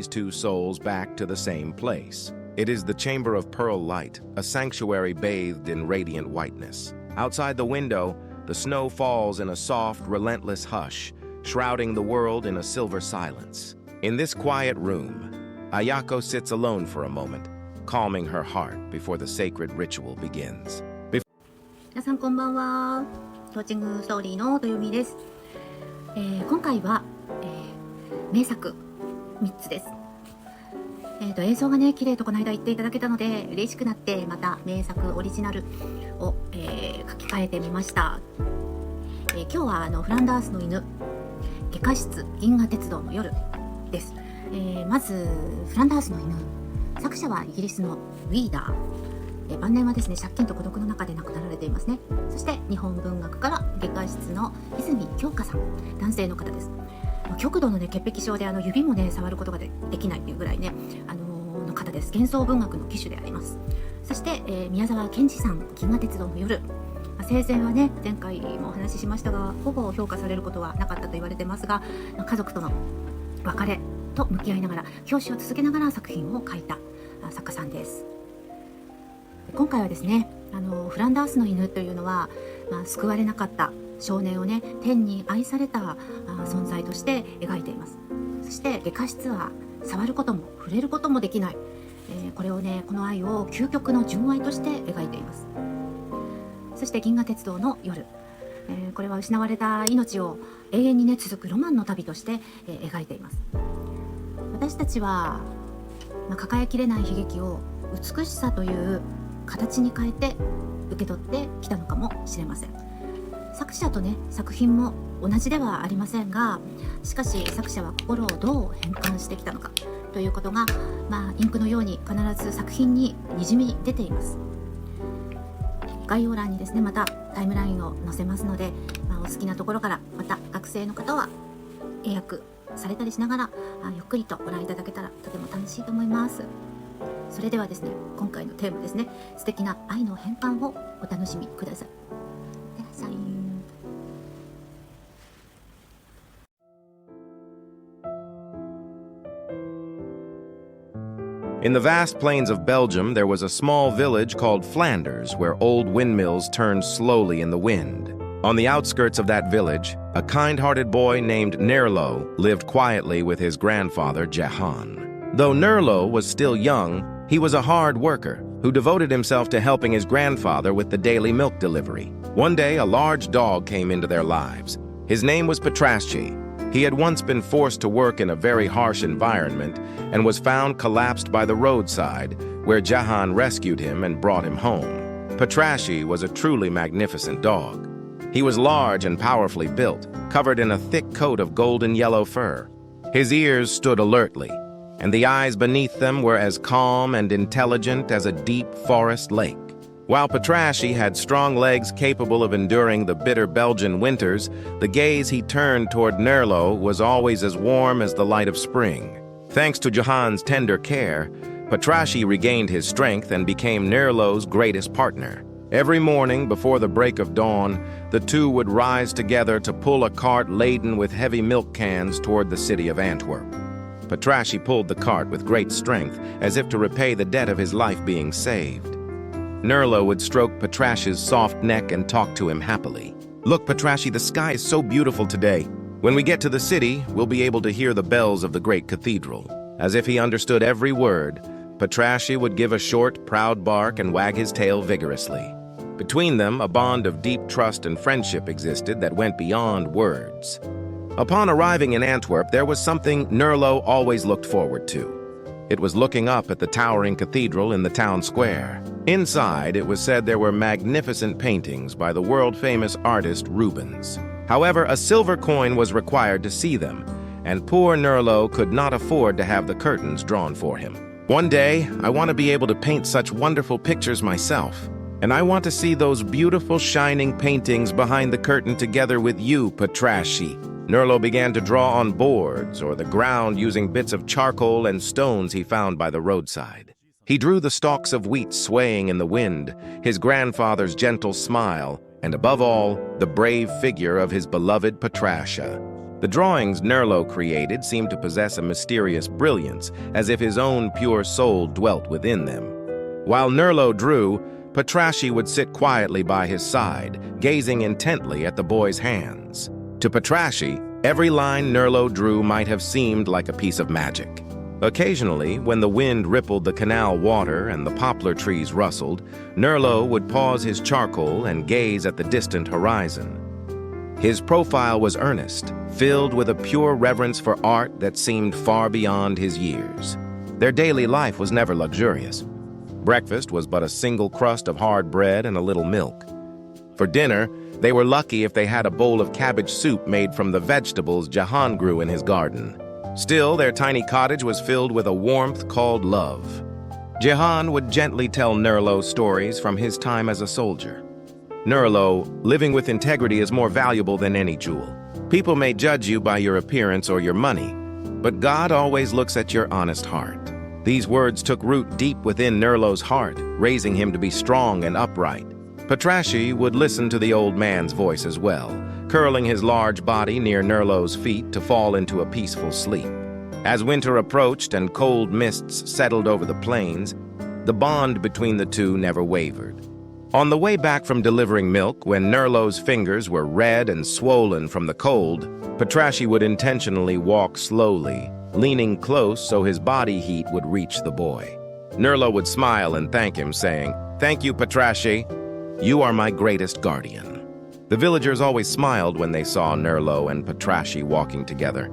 these two souls back to the same place. It is the Chamber of Pearl Light, a sanctuary bathed in radiant whiteness. Outside the window, the snow falls in a soft, relentless hush, shrouding the world in a silver silence. In this quiet room, Ayako sits alone for a moment, calming her heart before the sacred ritual begins. 皆さんこんばんは。トーチングストーリーのToyomiiです。今回は、名作3つです。映像がね綺麗とこの間言っていただけたので嬉しくなってまた名作オリジナルを、書き換えてみました。今日はフランダースの犬外科室銀河鉄道の夜です。まずフランダースの犬、作者はイギリスのウィーダー、晩年はですね借金と孤独の中で亡くなられていますね。そして日本文学から外科室の泉鏡花さん、男性の方です。極度のね潔癖症で指もね触ることが できないというぐらいねの方です。幻想文学の旗手であります。そして、宮沢賢治さん、銀河鉄道の夜。生前はね前回もお話ししましたがほぼ評価されることはなかったと言われてますが、家族との別れと向き合いながら教師を続けながら作品を書いた作家さんです。今回はですねフランダースの犬というのは、救われなかった少年をね天に愛された存在として描いています。そして外科室は触ることも触れることもできない、これをねこの愛を究極の純愛として描いています。そして銀河鉄道の夜、これは失われた命を永遠にね続くロマンの旅として、描いています。私たちは、抱えきれない悲劇を美しさという形に変えて受け取ってきたのかもしれません。作者とね作品も同じではありませんが、しかし作者は心をどう変換してきたのかということが、インクのように必ず作品ににじみ出ています。概要欄にですねまたタイムラインを載せますので、お好きなところから、また学生の方は英訳されたりしながらゆっくりとご覧いただけたらとても楽しいと思います。それではですね今回のテーマですね、素敵な愛の変換をお楽しみください。いってらっしゃい。In the vast plains of Belgium, there was a small village called Flanders, where old windmills turned slowly in the wind. On the outskirts of that village, a kind-hearted boy named Nerlo lived quietly with his grandfather, Jehan. Though Nerlo was still young, he was a hard worker who devoted himself to helping his grandfather with the daily milk delivery. One day, a large dog came into their lives. His name was Petraschi. He had once been forced to work in a very harsh environment and was found collapsed by the roadside, where Jehan rescued him and brought him home. Petraschi was a truly magnificent dog. He was large and powerfully built, covered in a thick coat of golden yellow fur. His ears stood alertly, and the eyes beneath them were as calm and intelligent as a deep forest lake. While Petraschi had strong legs capable of enduring the bitter Belgian winters, the gaze he turned toward Nerlo was always as warm as the light of spring. Thanks to Jehan's tender care, Petraschi regained his strength and became Nerlo's greatest partner. Every morning before the break of dawn, the two would rise together to pull a cart laden with heavy milk cans toward the city of Antwerp. Petraschi pulled the cart with great strength, as if to repay the debt of his life being saved. Nerlo would stroke Petraschi's soft neck and talk to him happily. "Look, Petraschi, the sky is so beautiful today. When we get to the city, we'll be able to hear the bells of the great cathedral." As if he understood every word, Petraschi would give a short, proud bark and wag his tail vigorously. Between them, a bond of deep trust and friendship existed that went beyond words. Upon arriving in Antwerp, there was something Nerlo always looked forward to. It was looking up at the towering cathedral in the town square. Inside, it was said there were magnificent paintings by the world-famous artist Rubens. However, a silver coin was required to see them, and poor Nerlo could not afford to have the curtains drawn for him. "One day, I want to be able to paint such wonderful pictures myself, and I want to see those beautiful shining paintings behind the curtain together with you, Petraschi." Nerlo began to draw on boards or the ground using bits of charcoal and stones he found by the roadside. He drew the stalks of wheat swaying in the wind, his grandfather's gentle smile, and above all, the brave figure of his beloved Petrascha. The drawings Nerlo created seemed to possess a mysterious brilliance, as if his own pure soul dwelt within them. While Nerlo drew, Patrashi would sit quietly by his side, gazing intently at the boy's hands. To Patrashi, every line Nerlo drew might have seemed like a piece of magic. Occasionally, when the wind rippled the canal water and the poplar trees rustled, Nerlo would pause his charcoal and gaze at the distant horizon. His profile was earnest, filled with a pure reverence for art that seemed far beyond his years. Their daily life was never luxurious. Breakfast was but a single crust of hard bread and a little milk. For dinner, they were lucky if they had a bowl of cabbage soup made from the vegetables Jahan grew in his garden. Still, their tiny cottage was filled with a warmth called love. Jahan would gently tell Nerlo stories from his time as a soldier. Nerlo, living with integrity is more valuable than any jewel. People may judge you by your appearance or your money, but God always looks at your honest heart. These words took root deep within Nerlo's heart, raising him to be strong and upright. Patrashi would listen to the old man's voice as well, curling his large body near Nerlo's feet to fall into a peaceful sleep. As winter approached and cold mists settled over the plains, the bond between the two never wavered. On the way back from delivering milk, when Nerlo's fingers were red and swollen from the cold, Patrashi would intentionally walk slowly, leaning close so his body heat would reach the boy. Nerlo would smile and thank him, saying, "Thank you, Patrashi. You are my greatest guardian." The villagers always smiled when they saw Nerlo and Patrashi walking together.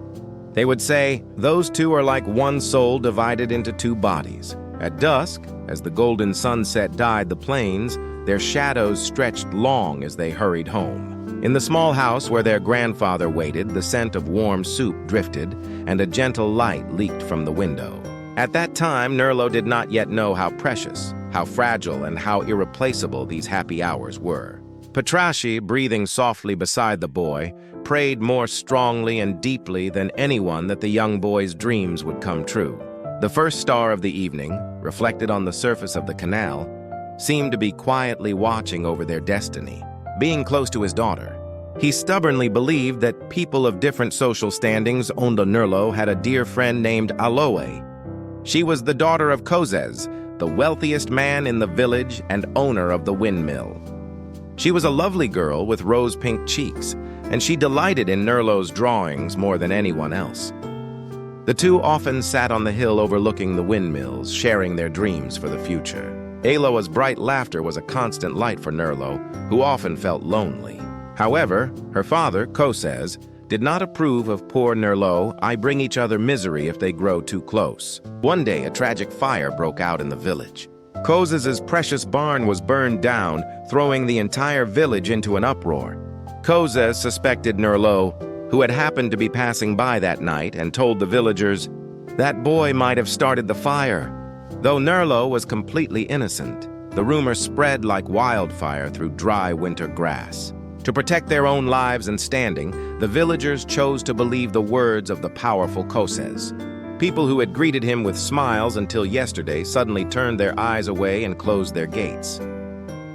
They would say, "Those two are like one soul divided into two bodies." At dusk, as the golden sunset dyed the plains, their shadows stretched long as they hurried home. In the small house where their grandfather waited, the scent of warm soup drifted, and a gentle light leaked from the window. At that time, Nerlo did not yet know how precious, how fragile, and how irreplaceable these happy hours were. Patrashi, breathing softly beside the boy, prayed more strongly and deeply than anyone that the young boy's dreams would come true. The first star of the evening, reflected on the surface of the canal, seemed to be quietly watching over their destiny. Being close to his daughter, he stubbornly believed that people of different social standings Ondo Nerlo had a dear friend named Aloe. She was the daughter of Kozes, the wealthiest man in the village and owner of the windmill. She was a lovely girl with rose-pink cheeks, and she delighted in Nerlo's drawings more than anyone else. The two often sat on the hill overlooking the windmills, sharing their dreams for the future. Aloa's bright laughter was a constant light for Nerlo, who often felt lonely. However, her father, Kozes, did not approve of poor Nerlo. "I bring each other misery if they grow too close." One day, a tragic fire broke out in the village. Kozes' precious barn was burned down, throwing the entire village into an uproar. Kozes suspected Nerlo, who had happened to be passing by that night, and told the villagers, "That boy might have started the fire." Though Nerlo was completely innocent, the rumor spread like wildfire through dry winter grass. To protect their own lives and standing, the villagers chose to believe the words of the powerful Kozes. People who had greeted him with smiles until yesterday suddenly turned their eyes away and closed their gates.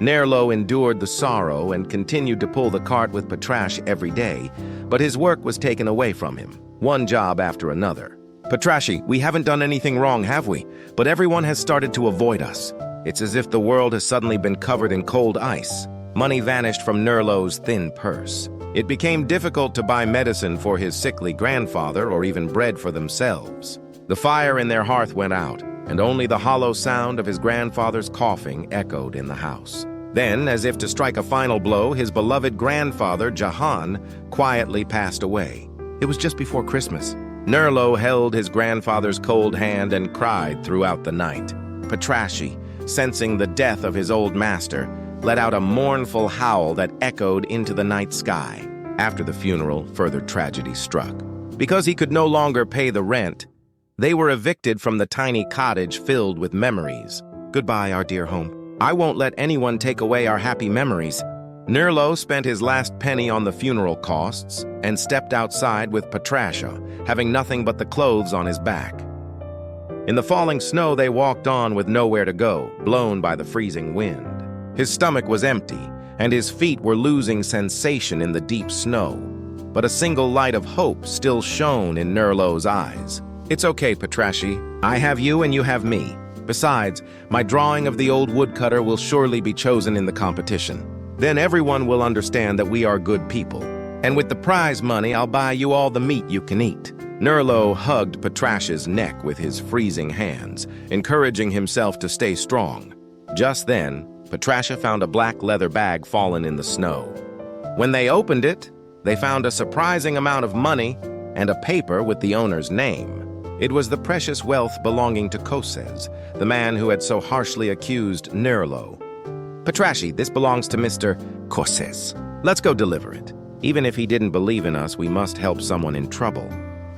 Nerlo endured the sorrow and continued to pull the cart with Patrash every day, but his work was taken away from him, one job after another. "Patrashi, we haven't done anything wrong, have we? But everyone has started to avoid us. It's as if the world has suddenly been covered in cold ice." Money vanished from Nerlo's thin purse. It became difficult to buy medicine for his sickly grandfather or even bread for themselves. The fire in their hearth went out, and only the hollow sound of his grandfather's coughing echoed in the house. Then, as if to strike a final blow, his beloved grandfather, Jahan, quietly passed away. It was just before Christmas. Nerlo held his grandfather's cold hand and cried throughout the night. Patrashi, sensing the death of his old master, let out a mournful howl that echoed into the night sky. After the funeral, further tragedy struck. Because he could no longer pay the rent, they were evicted from the tiny cottage filled with memories. "Goodbye, our dear home. I won't let anyone take away our happy memories." Nerlo spent his last penny on the funeral costs and stepped outside with Patrasha, having nothing but the clothes on his back. In the falling snow, they walked on with nowhere to go, blown by the freezing wind. His stomach was empty, and his feet were losing sensation in the deep snow. but a single light of hope still shone in Nerlo's eyes. "It's okay, Patrashi. I have you and you have me. Besides, my drawing of the old woodcutter will surely be chosen in the competition. Then everyone will understand that we are good people. And with the prize money, I'll buy you all the meat you can eat." Nerlo hugged Patrashi's neck with his freezing hands, encouraging himself to stay strong. Just then, Patracia found a black leather bag fallen in the snow. When they opened it, they found a surprising amount of money and a paper with the owner's name. It was the precious wealth belonging to Koses, the man who had so harshly accused Nerlo. "Patrashi, this belongs to Mr. Koses. Let's go deliver it. Even if he didn't believe in us, we must help someone in trouble.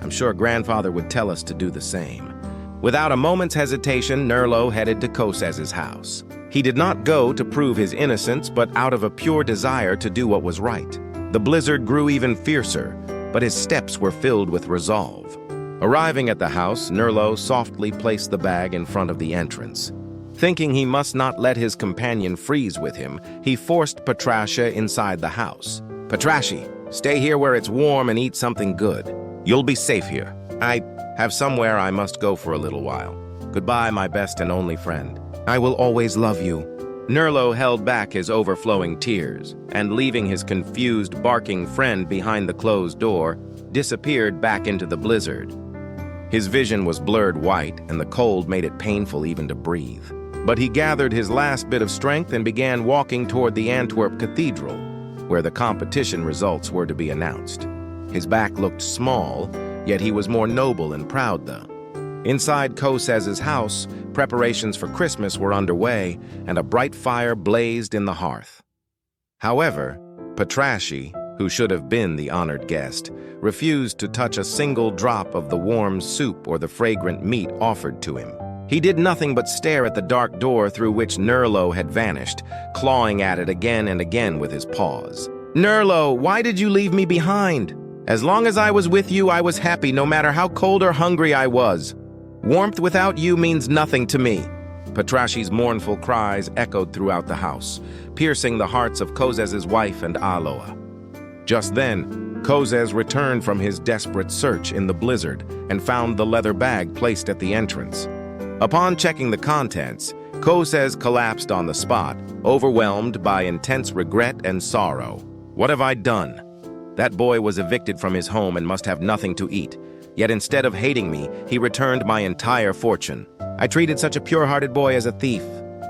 I'm sure Grandfather would tell us to do the same." Without a moment's hesitation, Nerlo headed to Koses's house. He did not go to prove his innocence, but out of a pure desire to do what was right. The blizzard grew even fiercer, but his steps were filled with resolve. Arriving at the house, Nerlo softly placed the bag in front of the entrance. Thinking he must not let his companion freeze with him, he forced Patracia inside the house. "Patrashi, stay here where it's warm and eat something good. You'll be safe here. I have somewhere I must go for a little while. Goodbye, my best and only friend. I will always love you." Nerlo held back his overflowing tears, and leaving his confused, barking friend behind the closed door, disappeared back into the blizzard. His vision was blurred white, and the cold made it painful even to breathe. But he gathered his last bit of strength and began walking toward the Antwerp Cathedral, where the competition results were to be announced. His back looked small, yet he was more noble and proud though. Inside Koses's house, preparations for Christmas were underway, and a bright fire blazed in the hearth. However, Patrashi, who should have been the honored guest, refused to touch a single drop of the warm soup or the fragrant meat offered to him. He did nothing but stare at the dark door through which Nerlo had vanished, clawing at it again and again with his paws. "Nerlo, why did you leave me behind? As long as I was with you, I was happy, no matter how cold or hungry I was. Warmth without you means nothing to me." Patrashi's mournful cries echoed throughout the house, piercing the hearts of Koses's wife and Aloa. Just then, Koses returned from his desperate search in the blizzard and found the leather bag placed at the entrance. Upon checking the contents, Koses collapsed on the spot, overwhelmed by intense regret and sorrow. "What have I done? That boy was evicted from his home and must have nothing to eat. Yet instead of hating me, he returned my entire fortune. I treated such a pure-hearted boy as a thief.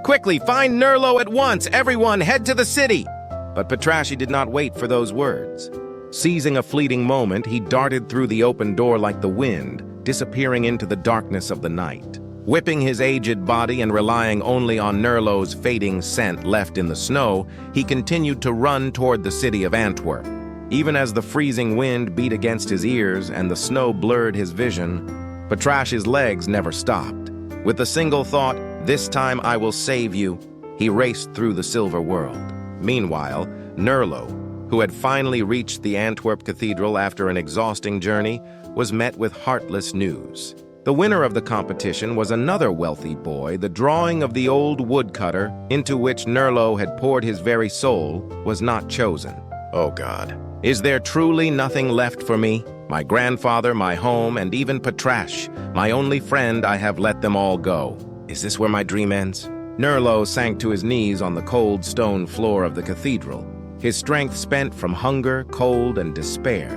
Quickly, find Nerlo at once! Everyone, head to the city!" But Patrashi did not wait for those words. Seizing a fleeting moment, he darted through the open door like the wind, disappearing into the darkness of the night. Whipping his aged body and relying only on Nerlo's fading scent left in the snow, he continued to run toward the city of Antwerp. Even as the freezing wind beat against his ears and the snow blurred his vision, Patrashi's legs never stopped. With the single thought, "This time I will save you," he raced through the silver world. Meanwhile, Nerlo, who had finally reached the Antwerp Cathedral after an exhausting journey, was met with heartless news. The winner of the competition was another wealthy boy. The drawing of the old woodcutter, into which Nerlo had poured his very soul, was not chosen. Oh God, is there truly nothing left for me? My grandfather, my home, and even Patrash, my only friend, I have let them all go. Is this where my dream ends? Nerlo sank to his knees on the cold stone floor of the cathedral, his strength spent from hunger, cold, and despair.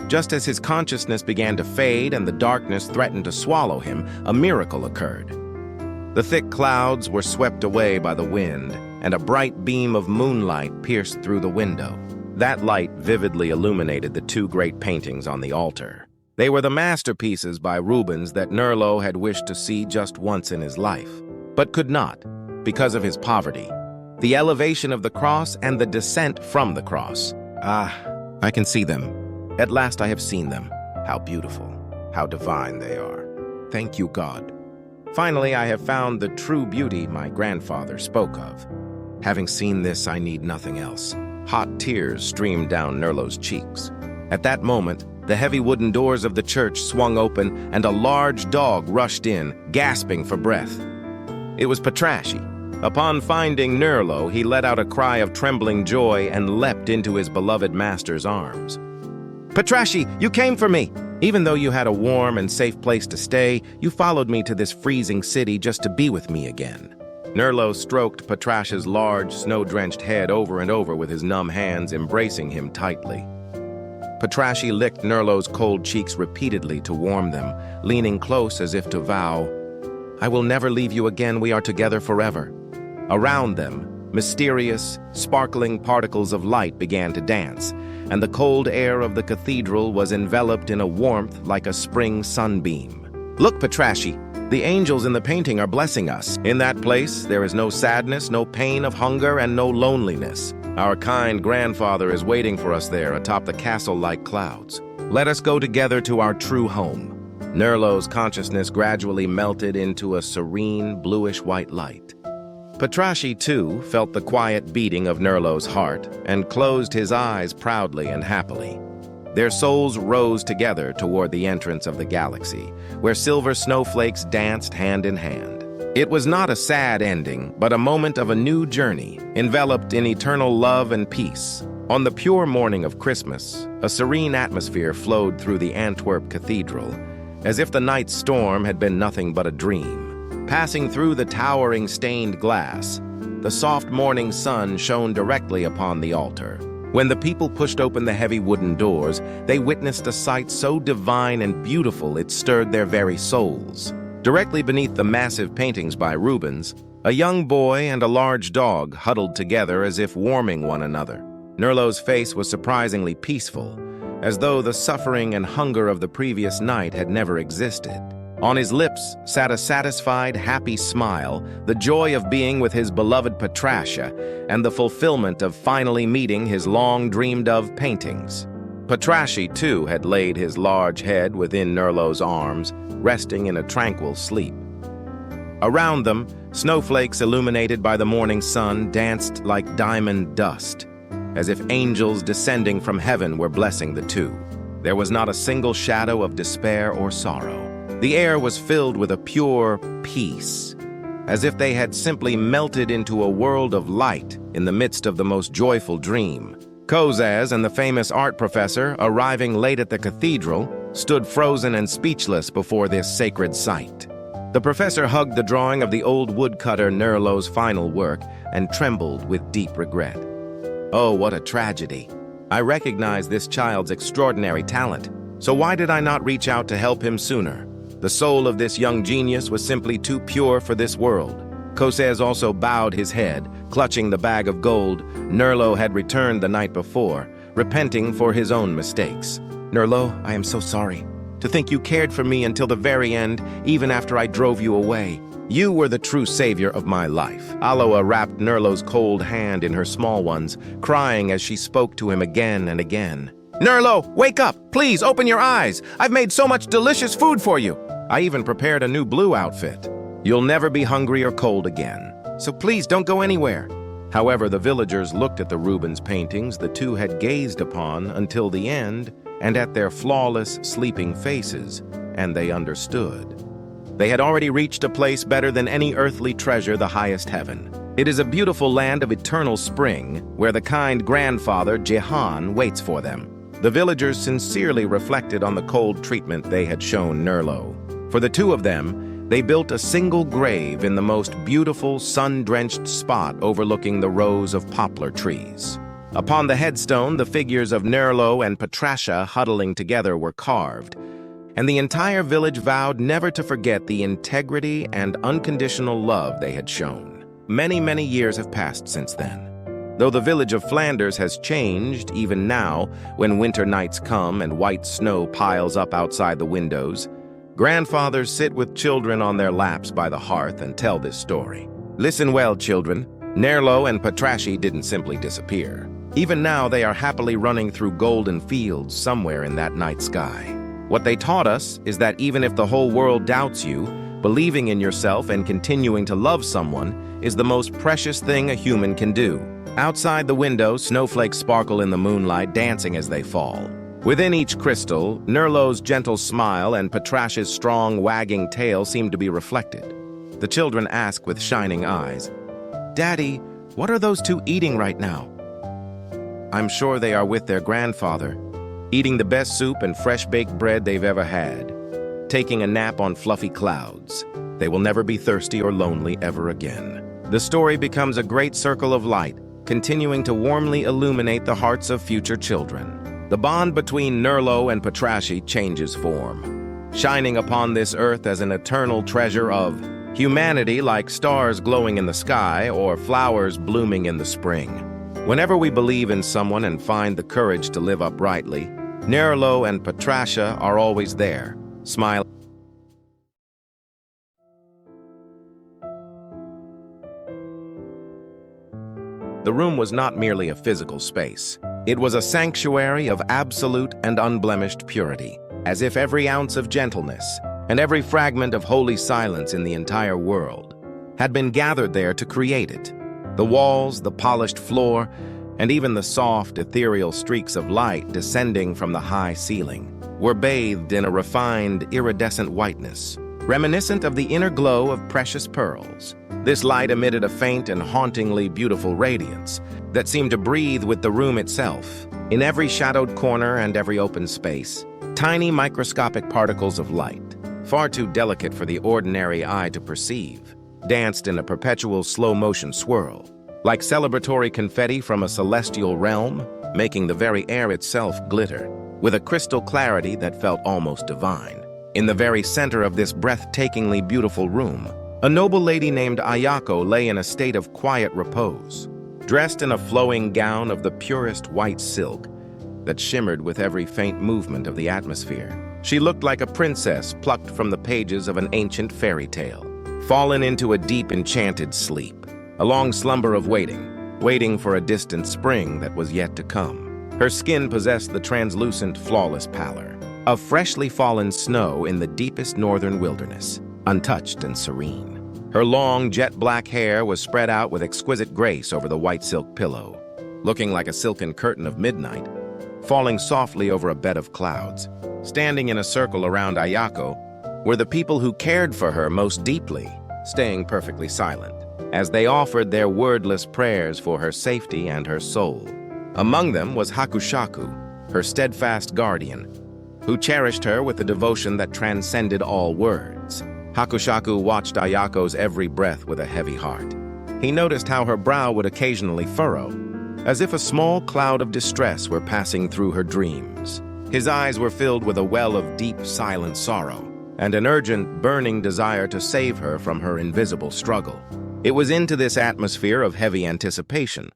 Just as his consciousness began to fade and the darkness threatened to swallow him, a miracle occurred. The thick clouds were swept away by the wind, and a bright beam of moonlight pierced through the window. That light vividly illuminated the two great paintings on the altar. They were the masterpieces by Rubens that Nerlo had wished to see just once in his life, but could not, because of his poverty. The elevation of the cross and the descent from the cross. I can see them. At last I have seen them. How beautiful, how divine they are. Thank you, God. Finally, I have found the true beauty my grandfather spoke of. Having seen this, I need nothing else. Hot tears streamed down Nerlo's cheeks. At that moment, the heavy wooden doors of the church swung open and a large dog rushed in, gasping for breath. It was Patrashi. Upon finding Nerlo, he let out a cry of trembling joy and leapt into his beloved master's arms. Patrashi, you came for me! Even though you had a warm and safe place to stay, you followed me to this freezing city just to be with me again. Nerlo stroked Patrasha's large, snow-drenched head over and over with his numb hands, embracing him tightly. Patrashi licked Nerlo's cold cheeks repeatedly to warm them, leaning close as if to vow, "I will never leave you again, we are together forever." Around them, mysterious, sparkling particles of light began to dance, and the cold air of the cathedral was enveloped in a warmth like a spring sunbeam. "Look, Patrashi, the angels in the painting are blessing us. In that place, there is no sadness, no pain of hunger, and no loneliness. Our kind grandfather is waiting for us there atop the castle-like clouds. Let us go together to our true home." Nerlo's consciousness gradually melted into a serene, bluish-white light. Patrashi, too, felt the quiet beating of Nerlo's heart and closed his eyes proudly and happily. Their souls rose together toward the entrance of the galaxy, where silver snowflakes danced hand in hand. It was not a sad ending, but a moment of a new journey, enveloped in eternal love and peace. On the pure morning of Christmas, a serene atmosphere flowed through the Antwerp Cathedral, as if the night's storm had been nothing but a dream. Passing through the towering stained glass, the soft morning sun shone directly upon the altar. When the people pushed open the heavy wooden doors, they witnessed a sight so divine and beautiful it stirred their very souls. Directly beneath the massive paintings by Rubens, a young boy and a large dog huddled together as if warming one another. Nerlo's face was surprisingly peaceful, as though the suffering and hunger of the previous night had never existed. On his lips sat a satisfied, happy smile, the joy of being with his beloved Patrasha, and the fulfillment of finally meeting his long-dreamed-of paintings. Patrashi, too, had laid his large head within Nerlo's arms, resting in a tranquil sleep. Around them, snowflakes illuminated by the morning sun danced like diamond dust, as if angels descending from heaven were blessing the two. There was not a single shadow of despair or sorrow. The air was filled with a pure peace, as if they had simply melted into a world of light in the midst of the most joyful dream. Kozaz and the famous art professor, arriving late at the cathedral, stood frozen and speechless before this sacred sight. The professor hugged the drawing of the old woodcutter Nerlo's final work and trembled with deep regret. "Oh, what a tragedy. I recognize this child's extraordinary talent, so why did I not reach out to help him sooner? The soul of this young genius was simply too pure for this world." Kozaz also bowed his head, clutching the bag of gold Nerlo had returned the night before, repenting for his own mistakes. "Nerlo, I am so sorry. To think you cared for me until the very end, even after I drove you away. You were the true savior of my life." Aloa wrapped Nerlo's cold hand in her small ones, crying as she spoke to him again and again. "Nerlo, wake up! Please, open your eyes! I've made so much delicious food for you! I even prepared a new blue outfit. You'll never be hungry or cold again, so please don't go anywhere." However, the villagers looked at the Rubens paintings the two had gazed upon until the end, and at their flawless, sleeping faces, and they understood. They had already reached a place better than any earthly treasure, the highest heaven. It is a beautiful land of eternal spring, where the kind grandfather, Jehan, waits for them. The villagers sincerely reflected on the cold treatment they had shown Nerlo. For the two of them, they built a single grave in the most beautiful, sun-drenched spot overlooking the rows of poplar trees. Upon the headstone, the figures of Nerlo and Patrasha huddling together were carved, and the entire village vowed never to forget the integrity and unconditional love they had shown. Many, many years have passed since then. Though the village of Flanders has changed, even now, when winter nights come and white snow piles up outside the windows, grandfathers sit with children on their laps by the hearth and tell this story. Listen well, children. Nerlo and Patrashi didn't simply disappear. Even now, they are happily running through golden fields somewhere in that night sky. What they taught us is that even if the whole world doubts you, believing in yourself and continuing to love someone is the most precious thing a human can do. Outside the window, snowflakes sparkle in the moonlight, dancing as they fall. Within each crystal, Nerlo's gentle smile and Patrasha's strong, wagging tail seem to be reflected. The children ask with shining eyes, "Daddy, what are those two eating right now?" "I'm sure they are with their grandfather. eating the best soup and fresh-baked bread they've ever had, taking a nap on fluffy clouds. They will never be thirsty or lonely ever again. The story becomes a great circle of light, continuing to warmly illuminate the hearts of future children. The bond between Nerlo and Patrashi changes form, shining upon this earth as an eternal treasure of humanity, like stars glowing in the sky or flowers blooming in the spring. Whenever we believe in someone and find the courage to live uprightly, Nerlo and Patracia are always there, smiling. The room was not merely a physical space. It was a sanctuary of absolute and unblemished purity, as if every ounce of gentleness and every fragment of holy silence in the entire world had been gathered there to create it. The walls, the polished floor, and even the soft, ethereal streaks of light descending from the high ceiling were bathed in a refined, iridescent whiteness, reminiscent of the inner glow of precious pearls. This light emitted a faint and hauntingly beautiful radiance that seemed to breathe with the room itself. In every shadowed corner and every open space, tiny microscopic particles of light, far too delicate for the ordinary eye to perceive, danced in a perpetual slow-motion swirl, like celebratory confetti from a celestial realm, making the very air itself glitter, with a crystal clarity that felt almost divine. In the very center of this breathtakingly beautiful room, a noble lady named Ayako lay in a state of quiet repose, dressed in a flowing gown of the purest white silk that shimmered with every faint movement of the atmosphere. She looked like a princess plucked from the pages of an ancient fairy tale, fallen into a deep enchanted sleep, a long slumber of waiting for a distant spring that was yet to come. Her skin possessed the translucent, flawless pallor of freshly fallen snow in the deepest northern wilderness, untouched and serene. Her long, jet-black hair was spread out with exquisite grace over the white silk pillow, looking like a silken curtain of midnight, falling softly over a bed of clouds. Standing in a circle around Ayako were the people who cared for her most deeply, staying perfectly silent, as they offered their wordless prayers for her safety and her soul. Among them was Hakushaku, her steadfast guardian, who cherished her with a devotion that transcended all words. Hakushaku watched Ayako's every breath with a heavy heart. He noticed how her brow would occasionally furrow, as if a small cloud of distress were passing through her dreams. His eyes were filled with a well of deep, silent sorrow, and an urgent, burning desire to save her from her invisible struggle. It was into this atmosphere of heavy anticipation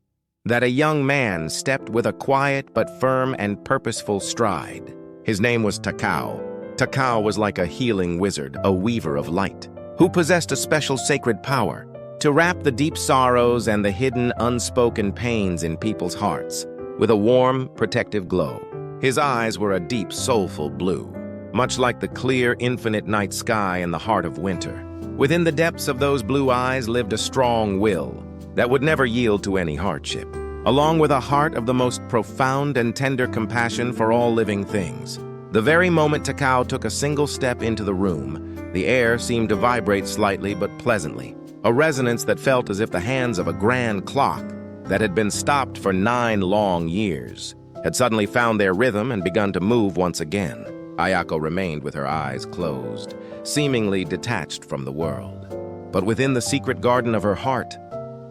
that a young man stepped with a quiet but firm and purposeful stride. His name was Takao. Takao was like a healing wizard, a weaver of light, who possessed a special sacred power to wrap the deep sorrows and the hidden, unspoken pains in people's hearts with a warm, protective glow. His eyes were a deep, soulful blue, much like the clear, infinite night sky in the heart of winter. Within the depths of those blue eyes lived a strong will that would never yield to any hardship, along with a heart of the most profound and tender compassion for all living things. The very moment Takao took a single step into the room, the air seemed to vibrate slightly but pleasantly, a resonance that felt as if the hands of a grand clock that had been stopped for 9 long years had suddenly found their rhythm and begun to move once again. Ayako remained with her eyes closed, seemingly detached from the world. But within the secret garden of her heart,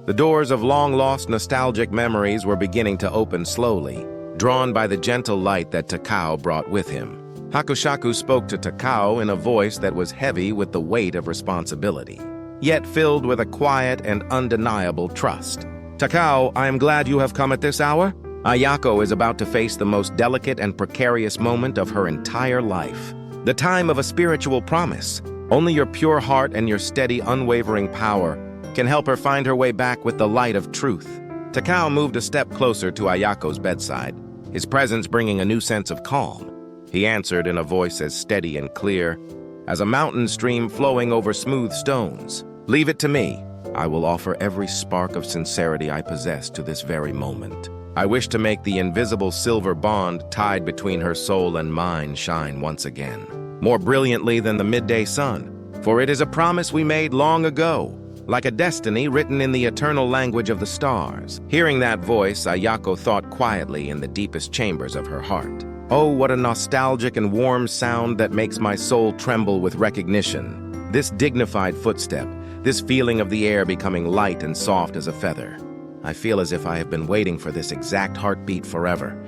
the doors of long-lost nostalgic memories were beginning to open slowly, drawn by the gentle light that Takao brought with him. Hakushaku spoke to Takao in a voice that was heavy with the weight of responsibility, yet filled with a quiet and undeniable trust. "Takao, I am glad you have come at this hour. Ayako is about to face the most delicate and precarious moment of her entire life. The time of a spiritual promise. Only your pure heart and your steady, unwavering power can help her find her way back with the light of truth." Takao moved a step closer to Ayako's bedside, his presence bringing a new sense of calm. He answered in a voice as steady and clear as a mountain stream flowing over smooth stones. "Leave it to me. I will offer every spark of sincerity I possess to this very moment. I wish to make the invisible silver bond tied between her soul and mine shine once again, more brilliantly than the midday sun, for it is a promise we made long ago, like a destiny written in the eternal language of the stars." Hearing that voice, Ayako thought quietly in the deepest chambers of her heart. Oh, what a nostalgic and warm sound that makes my soul tremble with recognition. This dignified footstep, this feeling of the air becoming light and soft as a feather. I feel as if I have been waiting for this exact heartbeat forever,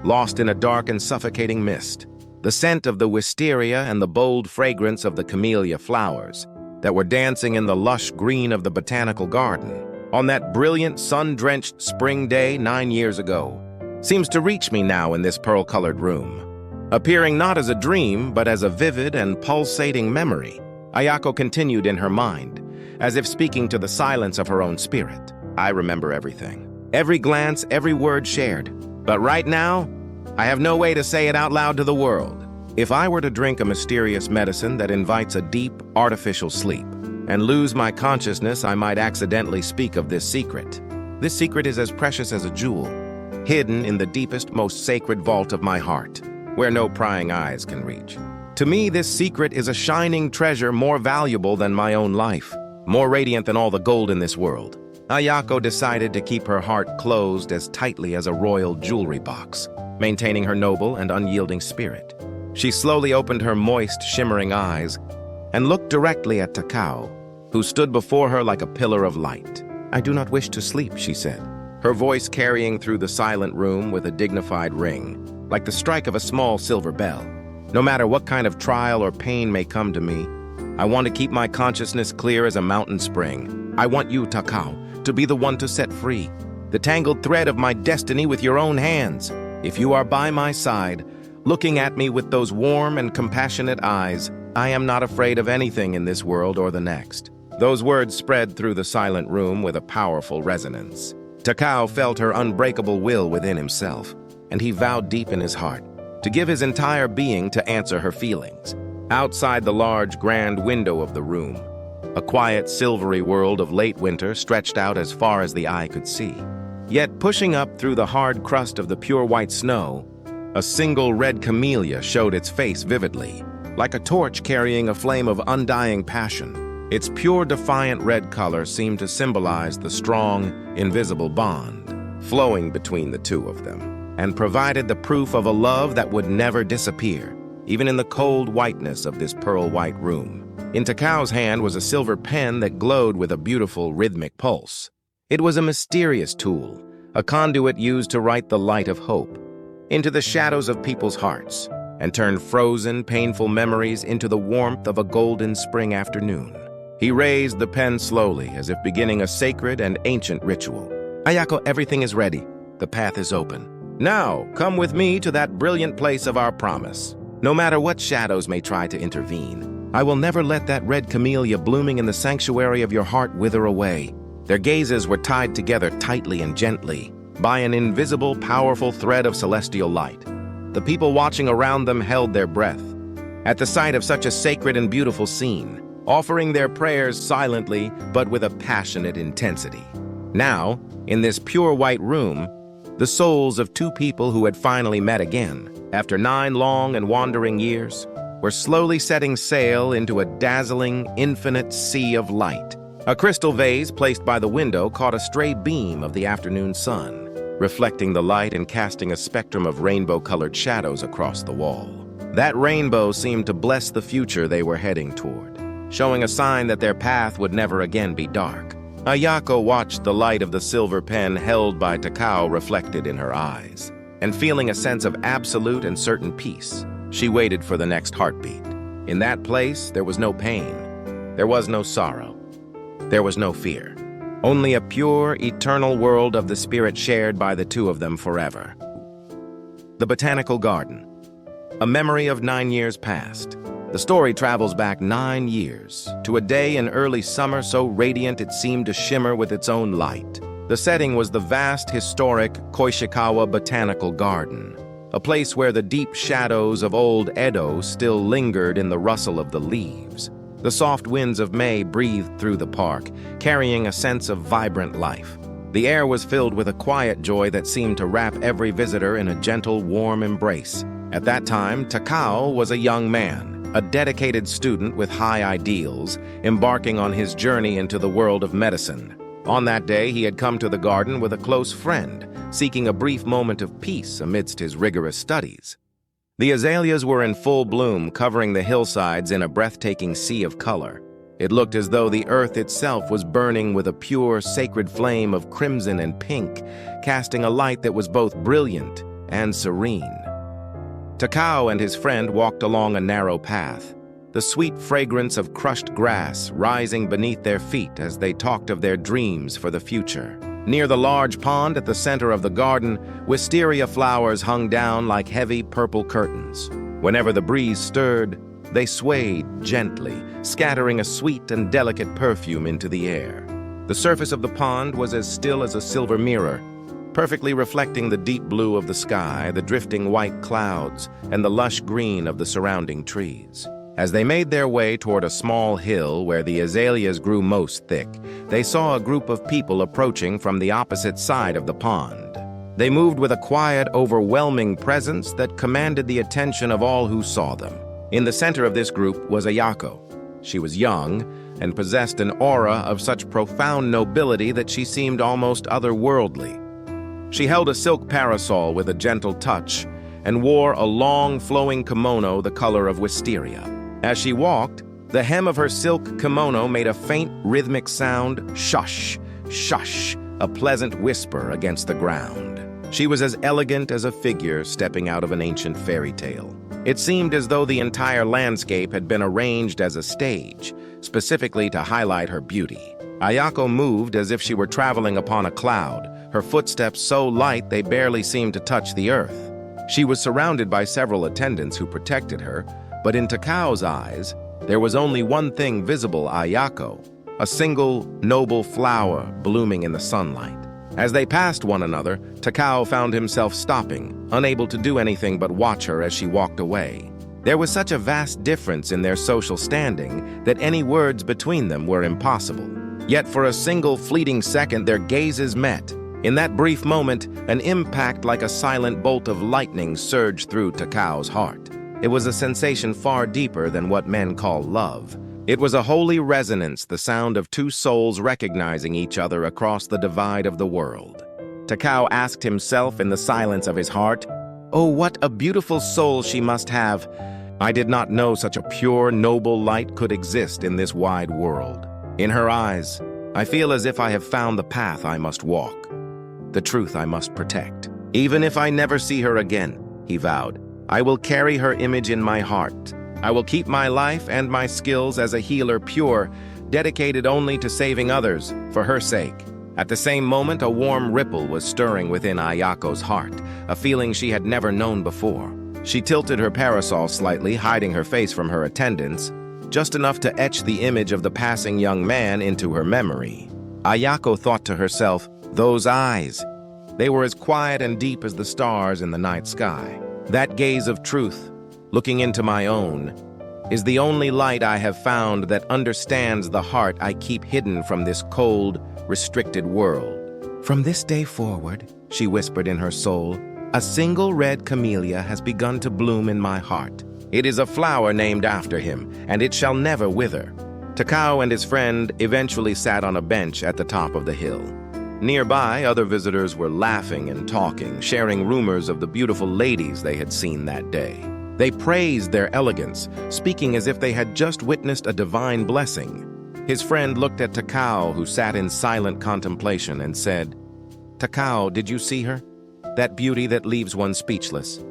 lost in a dark and suffocating mist. The scent of the wisteria and the bold fragrance of the camellia flowers that were dancing in the lush green of the botanical garden on that brilliant sun-drenched spring day 9 years ago seems to reach me now in this pearl-colored room. Appearing not as a dream, but as a vivid and pulsating memory, Ayako continued in her mind, as if speaking to the silence of her own spirit. I remember everything. Every glance, every word shared. But right now, I have no way to say it out loud to the world. If I were to drink a mysterious medicine that invites a deep, artificial sleep, and lose my consciousness, I might accidentally speak of this secret. This secret is as precious as a jewel, hidden in the deepest, most sacred vault of my heart, where no prying eyes can reach. To me, this secret is a shining treasure more valuable than my own life, more radiant than all the gold in this world. Ayako decided to keep her heart closed as tightly as a royal jewelry box, maintaining her noble and unyielding spirit. She slowly opened her moist, shimmering eyes and looked directly at Takao, who stood before her like a pillar of light. "I do not wish to sleep," she said, her voice carrying through the silent room with a dignified ring, like the strike of a small silver bell. "No matter what kind of trial or pain may come to me, I want to keep my consciousness clear as a mountain spring. I want you, Takao, to be the one to set free the tangled thread of my destiny with your own hands. If you are by my side, looking at me with those warm and compassionate eyes, I am not afraid of anything in this world or the next." Those words spread through the silent room with a powerful resonance. Takao felt her unbreakable will within himself, and he vowed deep in his heart to give his entire being to answer her feelings. Outside the large, grand window of the room, a quiet, silvery world of late winter stretched out as far as the eye could see. Yet pushing up through the hard crust of the pure white snow, a single red camellia showed its face vividly, like a torch carrying a flame of undying passion. Its pure, defiant red color seemed to symbolize the strong, invisible bond flowing between the two of them, and provided the proof of a love that would never disappear, even in the cold whiteness of this pearl-white room. In Takao's hand was a silver pen that glowed with a beautiful, rhythmic pulse. It was a mysterious tool, a conduit used to write the light of hope into the shadows of people's hearts and turn frozen, painful memories into the warmth of a golden spring afternoon. He raised the pen slowly, as if beginning a sacred and ancient ritual. "Ayako, everything is ready. The path is open. Now, come with me to that brilliant place of our promise. No matter what shadows may try to intervene, I will never let that red camellia blooming in the sanctuary of your heart wither away." Their gazes were tied together tightly and gently by an invisible, powerful thread of celestial light. The people watching around them held their breath at the sight of such a sacred and beautiful scene, offering their prayers silently but with a passionate intensity. Now, in this pure white room, the souls of two people who had finally met again, after 9 long and wandering years, were slowly setting sail into a dazzling, infinite sea of light. A crystal vase placed by the window caught a stray beam of the afternoon sun, reflecting the light and casting a spectrum of rainbow-colored shadows across the wall. That rainbow seemed to bless the future they were heading toward, showing a sign that their path would never again be dark. Ayako watched the light of the silver pen held by Takao reflected in her eyes, and feeling a sense of absolute and certain peace, she waited for the next heartbeat. In that place, there was no pain. There was no sorrow. There was no fear. Only a pure, eternal world of the spirit shared by the two of them forever. The Botanical Garden. A memory of 9 years past. The story travels back 9 years, to a day in early summer so radiant it seemed to shimmer with its own light. The setting was the vast, historic Koishikawa Botanical Garden, a place where the deep shadows of old Edo still lingered in the rustle of the leaves. The soft winds of May breathed through the park, carrying a sense of vibrant life. The air was filled with a quiet joy that seemed to wrap every visitor in a gentle, warm embrace. At that time, Takao was a young man, a dedicated student with high ideals, embarking on his journey into the world of medicine. On that day, he had come to the garden with a close friend, seeking a brief moment of peace amidst his rigorous studies. The azaleas were in full bloom, covering the hillsides in a breathtaking sea of color. It looked as though the earth itself was burning with a pure, sacred flame of crimson and pink, casting a light that was both brilliant and serene. Takao and his friend walked along a narrow path, the sweet fragrance of crushed grass rising beneath their feet as they talked of their dreams for the future. Near the large pond at the center of the garden, wisteria flowers hung down like heavy purple curtains. Whenever the breeze stirred, they swayed gently, scattering a sweet and delicate perfume into the air. The surface of the pond was as still as a silver mirror, perfectly reflecting the deep blue of the sky, the drifting white clouds, and the lush green of the surrounding trees. As they made their way toward a small hill where the azaleas grew most thick, they saw a group of people approaching from the opposite side of the pond. They moved with a quiet, overwhelming presence that commanded the attention of all who saw them. In the center of this group was Ayako. She was young and possessed an aura of such profound nobility that she seemed almost otherworldly. She held a silk parasol with a gentle touch and wore a long, flowing kimono the color of wisteria. As she walked, the hem of her silk kimono made a faint, rhythmic sound, shush, shush, a pleasant whisper against the ground. She was as elegant as a figure stepping out of an ancient fairy tale. It seemed as though the entire landscape had been arranged as a stage, specifically to highlight her beauty. Ayako moved as if she were traveling upon a cloud, her footsteps so light they barely seemed to touch the earth. She was surrounded by several attendants who protected her, but in Takao's eyes, there was only one thing visible: Ayako, a single, noble flower blooming in the sunlight. As they passed one another, Takao found himself stopping, unable to do anything but watch her as she walked away. There was such a vast difference in their social standing that any words between them were impossible. Yet for a single fleeting second, their gazes met. In that brief moment, an impact like a silent bolt of lightning surged through Takao's heart. It was a sensation far deeper than what men call love. It was a holy resonance, the sound of two souls recognizing each other across the divide of the world. Takao asked himself in the silence of his heart, "Oh, what a beautiful soul she must have. I did not know such a pure, noble light could exist in this wide world. In her eyes, I feel as if I have found the path I must walk, the truth I must protect. Even if I never see her again," he vowed, "I will carry her image in my heart. I will keep my life and my skills as a healer pure, dedicated only to saving others for her sake." At the same moment, a warm ripple was stirring within Ayako's heart, a feeling she had never known before. She tilted her parasol slightly, hiding her face from her attendants, just enough to etch the image of the passing young man into her memory. Ayako thought to herself, "Those eyes, they were as quiet and deep as the stars in the night sky. That gaze of truth, looking into my own, is the only light I have found that understands the heart I keep hidden from this cold, restricted world. From this day forward," she whispered in her soul, "a single red camellia has begun to bloom in my heart. It is a flower named after him, and it shall never wither." Takao and his friend eventually sat on a bench at the top of the hill. Nearby, other visitors were laughing and talking, sharing rumors of the beautiful ladies they had seen that day. They praised their elegance, speaking as if they had just witnessed a divine blessing. His friend looked at Takao, who sat in silent contemplation, and said, "Takao, did you see her? That beauty that leaves one speechless.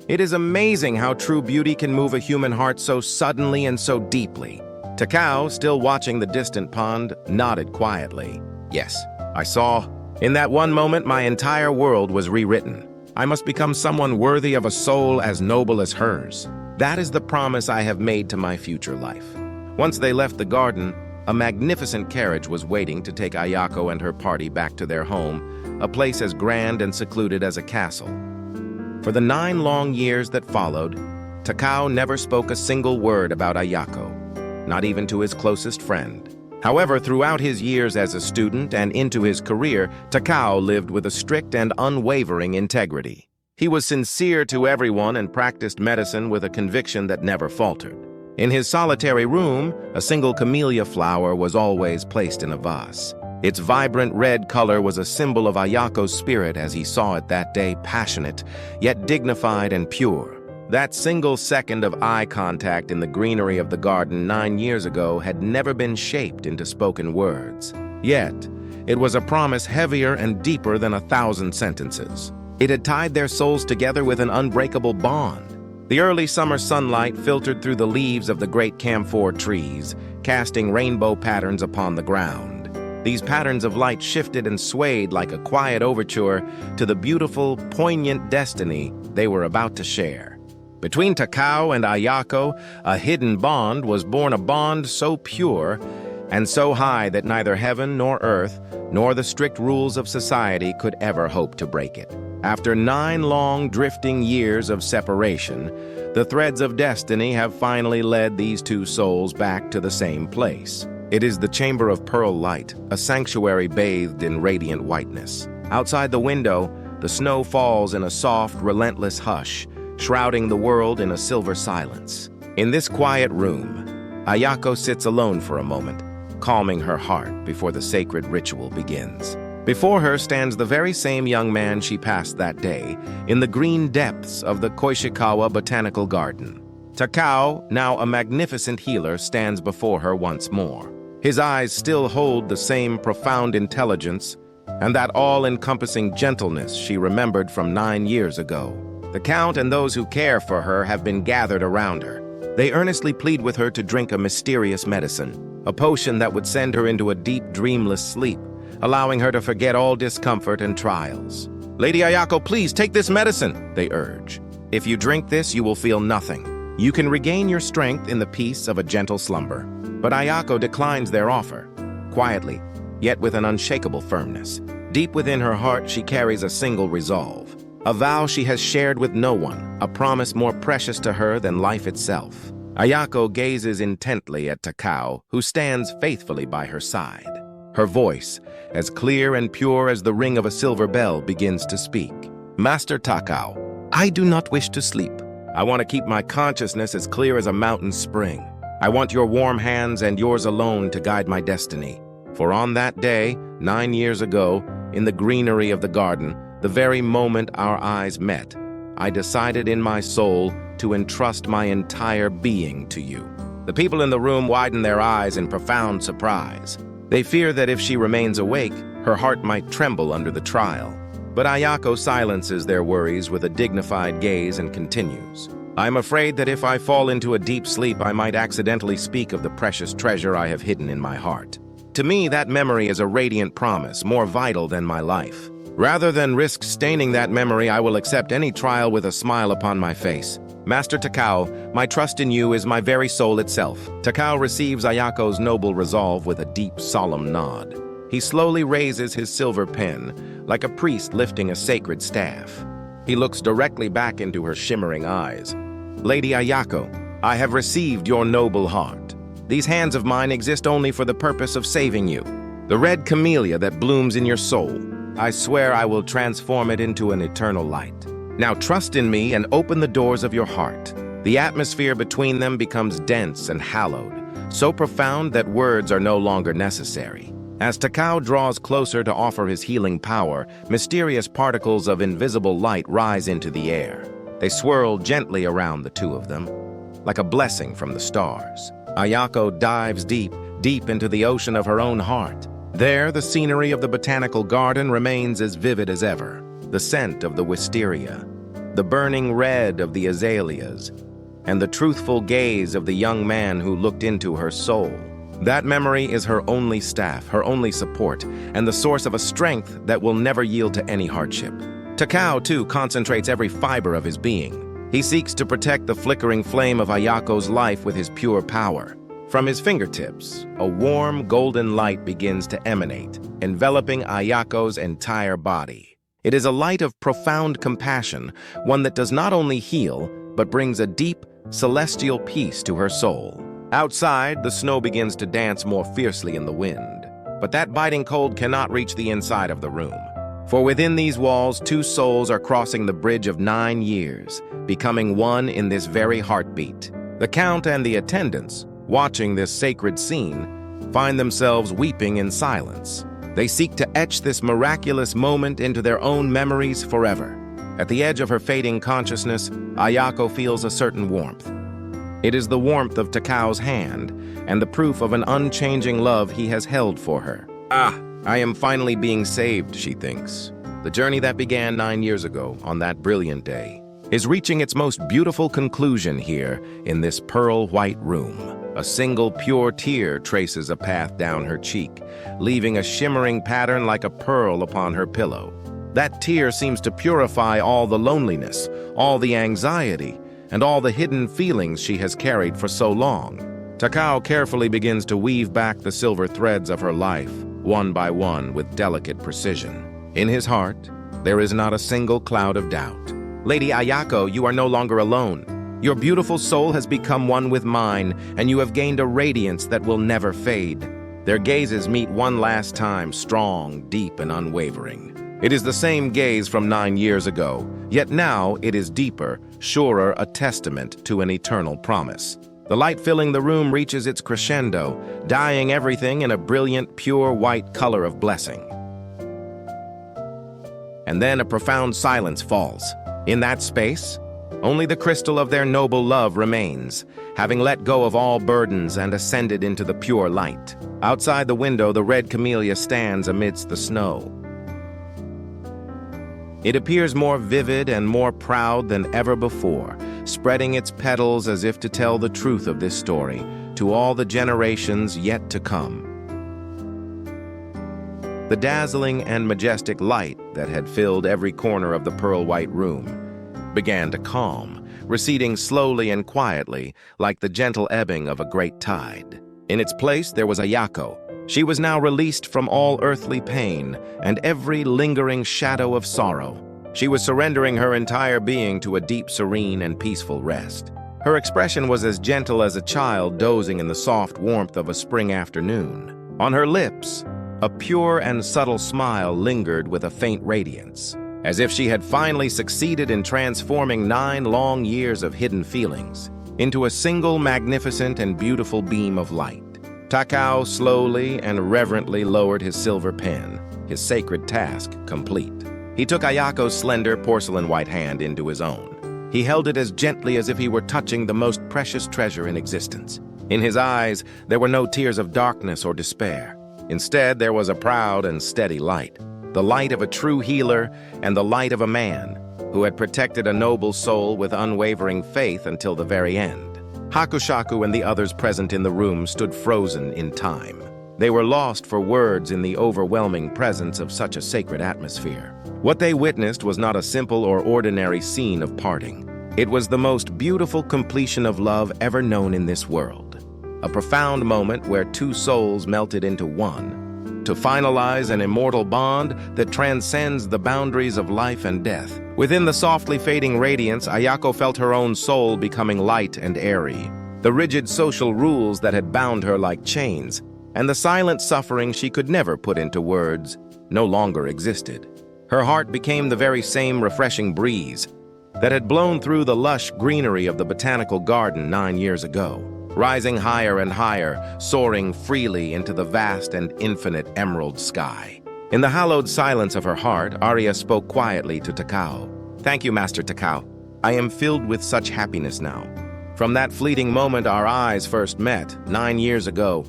It is amazing how true beauty can move a human heart so suddenly and so deeply." Takao, still watching the distant pond, nodded quietly. "Yes, I saw. In that one moment, my entire world was rewritten. I must become someone worthy of a soul as noble as hers. That is the promise I have made to my future life." Once they left the garden, a magnificent carriage was waiting to take Ayako and her party back to their home, a place as grand and secluded as a castle. For the 9 long years that followed, Takao never spoke a single word about Ayako, not even to his closest friend. However, throughout his years as a student and into his career, Takao lived with a strict and unwavering integrity. He was sincere to everyone and practiced medicine with a conviction that never faltered. In his solitary room, a single camellia flower was always placed in a vase. Its vibrant red color was a symbol of Ayako's spirit as he saw it that day, passionate, yet dignified and pure. That single second of eye contact in the greenery of the garden 9 years ago had never been shaped into spoken words. Yet, it was a promise heavier and deeper than 1,000 sentences. It had tied their souls together with an unbreakable bond. The early summer sunlight filtered through the leaves of the great camphor trees, casting rainbow patterns upon the ground. These patterns of light shifted and swayed like a quiet overture to the beautiful, poignant destiny they were about to share. Between Takao and Ayako, a hidden bond was born, a bond so pure and so high that neither heaven nor earth, nor the strict rules of society could ever hope to break it. After 9 long, drifting years of separation, the threads of destiny have finally led these two souls back to the same place. It is the Chamber of Pearl Light, a sanctuary bathed in radiant whiteness. Outside the window, the snow falls in a soft, relentless hush, shrouding the world in a silver silence. In this quiet room, Ayako sits alone for a moment, calming her heart before the sacred ritual begins. Before her stands the very same young man she passed that day, in the green depths of the Koishikawa Botanical Garden. Takao, now a magnificent healer, stands before her once more. His eyes still hold the same profound intelligence and that all-encompassing gentleness she remembered from 9 years ago. The Count and those who care for her have been gathered around her. They earnestly plead with her to drink a mysterious medicine, a potion that would send her into a deep, dreamless sleep, allowing her to forget all discomfort and trials. "Lady Ayako, please take this medicine," they urge. "If you drink this, you will feel nothing. You can regain your strength in the peace of a gentle slumber." But Ayako declines their offer, quietly, yet with an unshakable firmness. Deep within her heart, she carries a single resolve, a vow she has shared with no one, a promise more precious to her than life itself. Ayako gazes intently at Takao, who stands faithfully by her side. Her voice, as clear and pure as the ring of a silver bell, begins to speak. "Master Takao, I do not wish to sleep. I want to keep my consciousness as clear as a mountain spring. I want your warm hands and yours alone to guide my destiny. For on that day, 9 years ago, in the greenery of the garden, the very moment our eyes met, I decided in my soul to entrust my entire being to you." The people in the room widen their eyes in profound surprise. They fear that if she remains awake, her heart might tremble under the trial. But Ayako silences their worries with a dignified gaze and continues. "I'm afraid that if I fall into a deep sleep, I might accidentally speak of the precious treasure I have hidden in my heart. To me, that memory is a radiant promise, more vital than my life. Rather than risk staining that memory, I will accept any trial with a smile upon my face. Master Takao, my trust in you is my very soul itself." Takao receives Ayako's noble resolve with a deep, solemn nod. He slowly raises his silver pen, like a priest lifting a sacred staff. He looks directly back into her shimmering eyes. "Lady Ayako, I have received your noble heart. These hands of mine exist only for the purpose of saving you. The red camellia that blooms in your soul, I swear I will transform it into an eternal light. Now trust in me and open the doors of your heart." The atmosphere between them becomes dense and hallowed, so profound that words are no longer necessary. As Takao draws closer to offer his healing power, mysterious particles of invisible light rise into the air. They swirl gently around the two of them, like a blessing from the stars. Ayako dives deep, deep into the ocean of her own heart. There, the scenery of the botanical garden remains as vivid as ever. The scent of the wisteria, the burning red of the azaleas, and the truthful gaze of the young man who looked into her soul. That memory is her only staff, her only support, and the source of a strength that will never yield to any hardship. Takao, too, concentrates every fiber of his being. He seeks to protect the flickering flame of Ayako's life with his pure power. From his fingertips, a warm, golden light begins to emanate, enveloping Ayako's entire body. It is a light of profound compassion, one that does not only heal, but brings a deep, celestial peace to her soul. Outside, the snow begins to dance more fiercely in the wind. But that biting cold cannot reach the inside of the room. For within these walls, two souls are crossing the bridge of 9 years, becoming one in this very heartbeat. The Count and the attendants, watching this sacred scene, find themselves weeping in silence. They seek to etch this miraculous moment into their own memories forever. At the edge of her fading consciousness, Ayako feels a certain warmth. It is the warmth of Takao's hand, and the proof of an unchanging love he has held for her. Ah, I am finally being saved, she thinks. The journey that began 9 years ago, on that brilliant day, is reaching its most beautiful conclusion here in this pearl-white room. A single pure tear traces a path down her cheek, leaving a shimmering pattern like a pearl upon her pillow. That tear seems to purify all the loneliness, all the anxiety, and all the hidden feelings she has carried for so long. Takao carefully begins to weave back the silver threads of her life, one by one, with delicate precision. In his heart, there is not a single cloud of doubt. Lady Ayako, you are no longer alone. Your beautiful soul has become one with mine, and you have gained a radiance that will never fade. Their gazes meet one last time, strong, deep, and unwavering. It is the same gaze from 9 years ago, yet now it is deeper, surer, a testament to an eternal promise. The light filling the room reaches its crescendo, dyeing everything in a brilliant, pure white color of blessing. And then a profound silence falls. In that space, only the crystal of their noble love remains, having let go of all burdens and ascended into the pure light. Outside the window, the red camellia stands amidst the snow. It appears more vivid and more proud than ever before, spreading its petals as if to tell the truth of this story to all the generations yet to come. The dazzling and majestic light that had filled every corner of the pearl-white room began to calm, receding slowly and quietly like the gentle ebbing of a great tide. In its place, there was Ayako. She was now released from all earthly pain and every lingering shadow of sorrow. She was surrendering her entire being to a deep, serene, and peaceful rest. Her expression was as gentle as a child dozing in the soft warmth of a spring afternoon. On her lips, a pure and subtle smile lingered with a faint radiance, as if she had finally succeeded in transforming 9 long years of hidden feelings into a single magnificent and beautiful beam of light. Takao slowly and reverently lowered his silver pen, his sacred task complete. He took Ayako's slender porcelain white hand into his own. He held it as gently as if he were touching the most precious treasure in existence. In his eyes, there were no tears of darkness or despair. Instead, there was a proud and steady light, the light of a true healer and the light of a man who had protected a noble soul with unwavering faith until the very end. Hakushaku and the others present in the room stood frozen in time. They were lost for words in the overwhelming presence of such a sacred atmosphere. What they witnessed was not a simple or ordinary scene of parting. It was the most beautiful completion of love ever known in this world. A profound moment where 2 souls melted into one, to finalize an immortal bond that transcends the boundaries of life and death. Within the softly fading radiance, Ayako felt her own soul becoming light and airy. The rigid social rules that had bound her like chains, and the silent suffering she could never put into words, no longer existed. Her heart became the very same refreshing breeze that had blown through the lush greenery of the botanical garden 9 years ago, rising higher and higher, soaring freely into the vast and infinite emerald sky. In the hallowed silence of her heart, Arya spoke quietly to Takao. "Thank you, Master Takao. I am filled with such happiness now. From that fleeting moment our eyes first met, 9 years ago,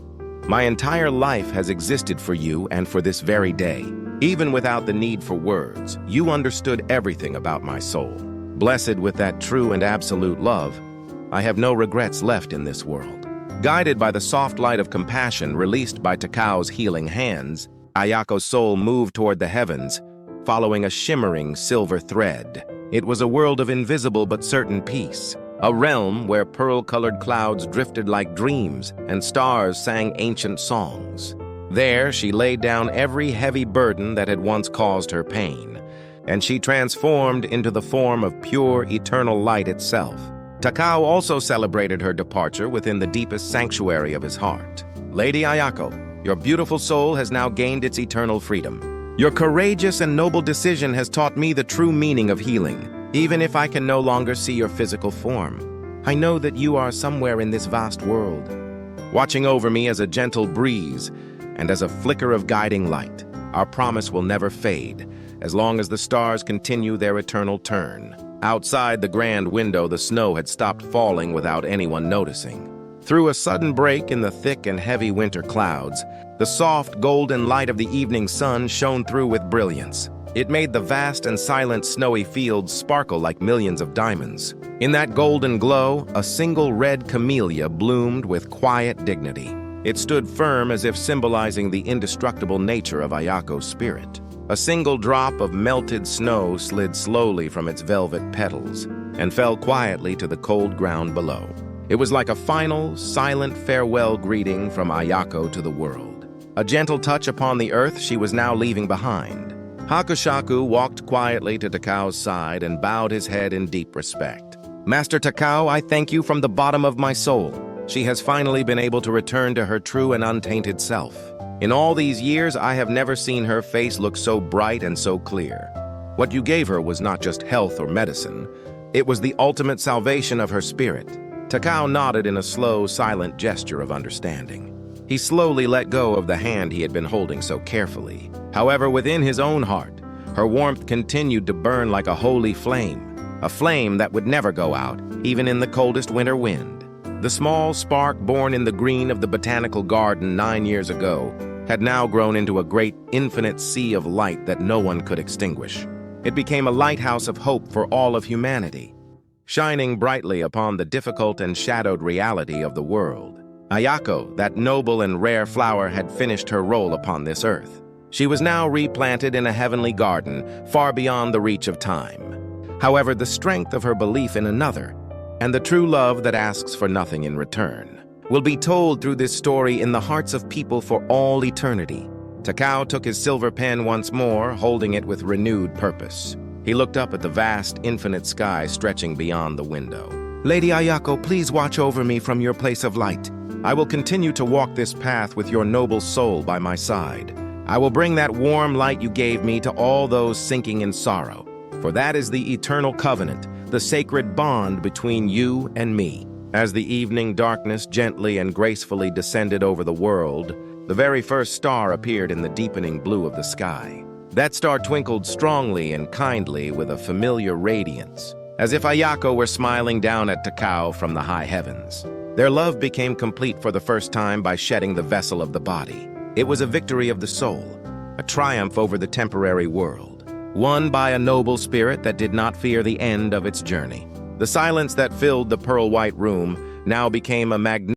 my entire life has existed for you and for this very day. Even without the need for words, you understood everything about my soul. Blessed with that true and absolute love, I have no regrets left in this world." Guided by the soft light of compassion released by Takao's healing hands, Ayako's soul moved toward the heavens, following a shimmering silver thread. It was a world of invisible but certain peace, a realm where pearl-colored clouds drifted like dreams and stars sang ancient songs. There, she laid down every heavy burden that had once caused her pain, and she transformed into the form of pure, eternal light itself. Takao also celebrated her departure within the deepest sanctuary of his heart. "Lady Ayako, your beautiful soul has now gained its eternal freedom. Your courageous and noble decision has taught me the true meaning of healing, even if I can no longer see your physical form. I know that you are somewhere in this vast world, watching over me as a gentle breeze and as a flicker of guiding light. Our promise will never fade, as long as the stars continue their eternal turn. Outside the grand window, the snow had stopped falling without anyone noticing. Through a sudden break in the thick and heavy winter clouds, the soft golden light of the evening sun shone through with brilliance. It made the vast and silent snowy fields sparkle like millions of diamonds. In that golden glow, a single red camellia bloomed with quiet dignity. It stood firm as if symbolizing the indestructible nature of Ayako's spirit. A single drop of melted snow slid slowly from its velvet petals and fell quietly to the cold ground below. It was like a final, silent farewell greeting from Ayako to the world. A gentle touch upon the earth she was now leaving behind. Hakushaku walked quietly to Takao's side and bowed his head in deep respect. "Master Takao, I thank you from the bottom of my soul. She has finally been able to return to her true and untainted self. In all these years, I have never seen her face look so bright and so clear. What you gave her was not just health or medicine. It was the ultimate salvation of her spirit." Takao nodded in a slow, silent gesture of understanding. He slowly let go of the hand he had been holding so carefully. However, within his own heart, her warmth continued to burn like a holy flame, a flame that would never go out, even in the coldest winter wind. The small spark born in the green of the botanical garden 9 years ago had now grown into a great infinite sea of light that no one could extinguish. It became a lighthouse of hope for all of humanity, shining brightly upon the difficult and shadowed reality of the world. Ayako, that noble and rare flower, had finished her role upon this earth. She was now replanted in a heavenly garden, far beyond the reach of time. However, the strength of her belief in another, and the true love that asks for nothing in return, will be told through this story in the hearts of people for all eternity. Takao took his silver pen once more, holding it with renewed purpose. He looked up at the vast, infinite sky stretching beyond the window. "Lady Ayako, please watch over me from your place of light. I will continue to walk this path with your noble soul by my side. I will bring that warm light you gave me to all those sinking in sorrow, for that is the eternal covenant, the sacred bond between you and me." As the evening darkness gently and gracefully descended over the world, the very first star appeared in the deepening blue of the sky. That star twinkled strongly and kindly with a familiar radiance, as if Ayako were smiling down at Takao from the high heavens. Their love became complete for the first time by shedding the vessel of the body. It was a victory of the soul, a triumph over the temporary world, won by a noble spirit that did not fear the end of its journey. The silence that filled the pearl-white room now became a magnificent.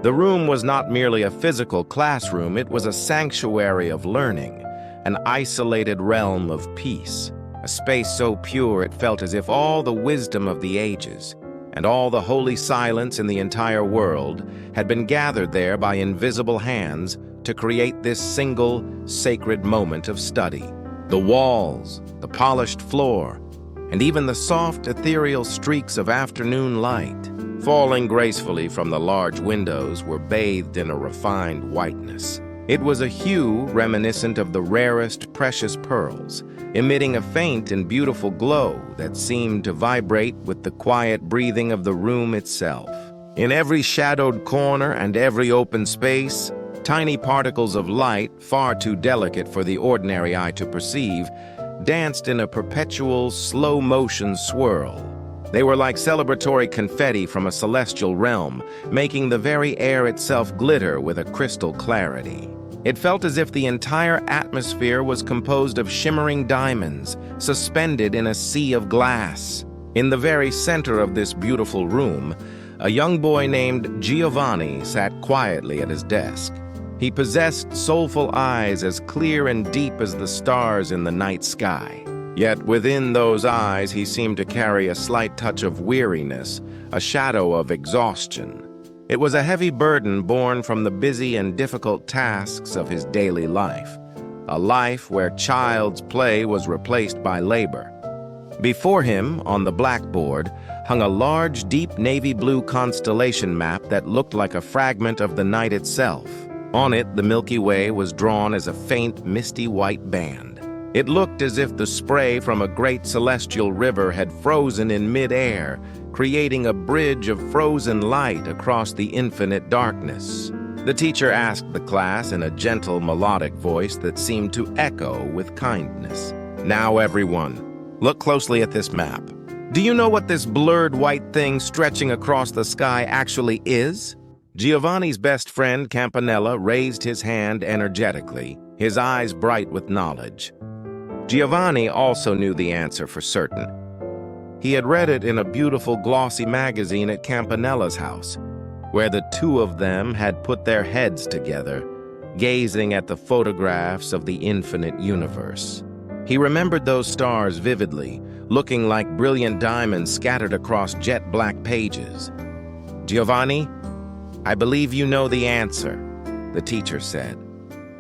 The room was not merely a physical classroom, it was a sanctuary of learning, an isolated realm of peace, a space so pure it felt as if all the wisdom of the ages and all the holy silence in the entire world had been gathered there by invisible hands to create this single, sacred moment of study. The walls, the polished floor, and even the soft, ethereal streaks of afternoon light, falling gracefully from the large windows, were bathed in a refined whiteness. It was a hue reminiscent of the rarest precious pearls, emitting a faint and beautiful glow that seemed to vibrate with the quiet breathing of the room itself. In every shadowed corner and every open space, tiny particles of light, far too delicate for the ordinary eye to perceive, danced in a perpetual, slow-motion swirl. They were like celebratory confetti from a celestial realm, making the very air itself glitter with a crystal clarity. It felt as if the entire atmosphere was composed of shimmering diamonds, suspended in a sea of glass. In the very center of this beautiful room, a young boy named Giovanni sat quietly at his desk. He possessed soulful eyes as clear and deep as the stars in the night sky. Yet within those eyes he seemed to carry a slight touch of weariness, a shadow of exhaustion. It was a heavy burden born from the busy and difficult tasks of his daily life, a life where child's play was replaced by labor. Before him, on the blackboard, hung a large, deep navy blue constellation map that looked like a fragment of the night itself. On it, the Milky Way was drawn as a faint, misty white band. It looked as if the spray from a great celestial river had frozen in mid-air, creating a bridge of frozen light across the infinite darkness. The teacher asked the class in a gentle, melodic voice that seemed to echo with kindness. Now, everyone, look closely at this map. Do you know what this blurred white thing stretching across the sky actually is? Giovanni's best friend, Campanella, raised his hand energetically, his eyes bright with knowledge. Giovanni also knew the answer for certain. He had read it in a beautiful glossy magazine at Campanella's house, where the two of them had put their heads together, gazing at the photographs of the infinite universe. He remembered those stars vividly, looking like brilliant diamonds scattered across jet-black pages. Giovanni, I believe you know the answer, the teacher said,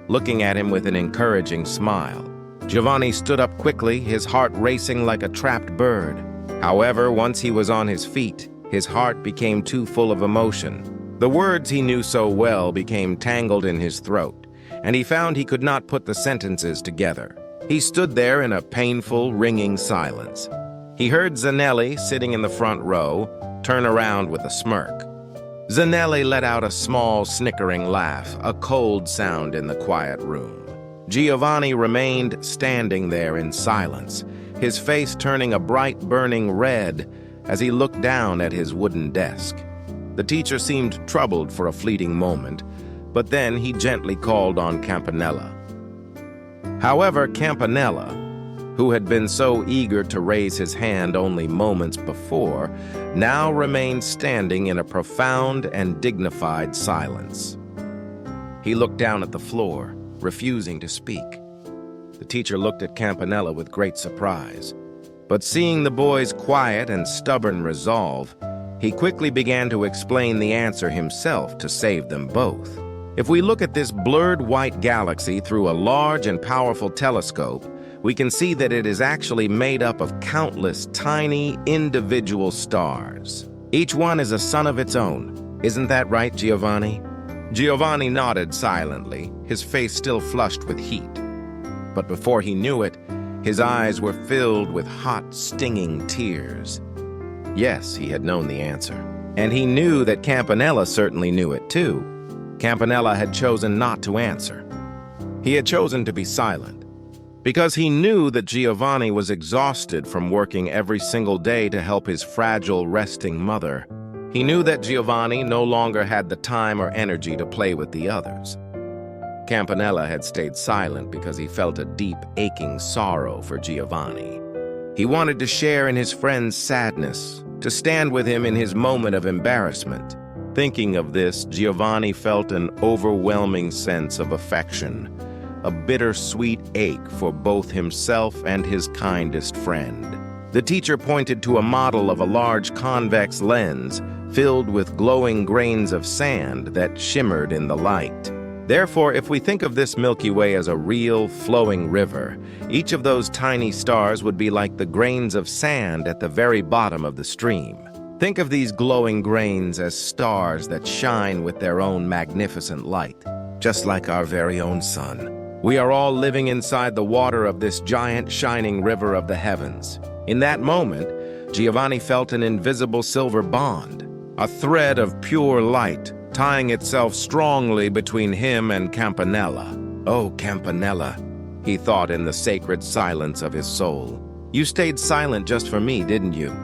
looking at him with an encouraging smile. Giovanni stood up quickly, his heart racing like a trapped bird. However, once he was on his feet, his heart became too full of emotion. The words he knew so well became tangled in his throat, and he found he could not put the sentences together. He stood there in a painful, ringing silence. He heard Zanelli, sitting in the front row, turn around with a smirk. Zanelli let out a small, snickering laugh, a cold sound in the quiet room. Giovanni remained standing there in silence, his face turning a bright, burning red as he looked down at his wooden desk. The teacher seemed troubled for a fleeting moment, but then he gently called on Campanella. However, Campanella, who had been so eager to raise his hand only moments before, now remained standing in a profound and dignified silence. He looked down at the floor, refusing to speak. The teacher looked at Campanella with great surprise, but seeing the boy's quiet and stubborn resolve, he quickly began to explain the answer himself to save them both. If we look at this blurred white galaxy through a large and powerful telescope, we can see that it is actually made up of countless tiny individual stars. Each one is a sun of its own. Isn't that right, Giovanni? Giovanni nodded silently, his face still flushed with heat. But before he knew it, his eyes were filled with hot, stinging tears. Yes, he had known the answer. And he knew that Campanella certainly knew it too. Campanella had chosen not to answer. He had chosen to be silent, because he knew that Giovanni was exhausted from working every single day to help his fragile, resting mother. He knew that Giovanni no longer had the time or energy to play with the others. Campanella had stayed silent because he felt a deep, aching sorrow for Giovanni. He wanted to share in his friend's sadness, to stand with him in his moment of embarrassment. Thinking of this, Giovanni felt an overwhelming sense of affection, a bittersweet ache for both himself and his kindest friend. The teacher pointed to a model of a large convex lens filled with glowing grains of sand that shimmered in the light. Therefore, if we think of this Milky Way as a real, flowing river, each of those tiny stars would be like the grains of sand at the very bottom of the stream. Think of these glowing grains as stars that shine with their own magnificent light, just like our very own sun. We are all living inside the water of this giant, shining river of the heavens. In that moment, Giovanni felt an invisible silver bond, a thread of pure light, tying itself strongly between him and Campanella. Oh, Campanella, he thought in the sacred silence of his soul. You stayed silent just for me, didn't you?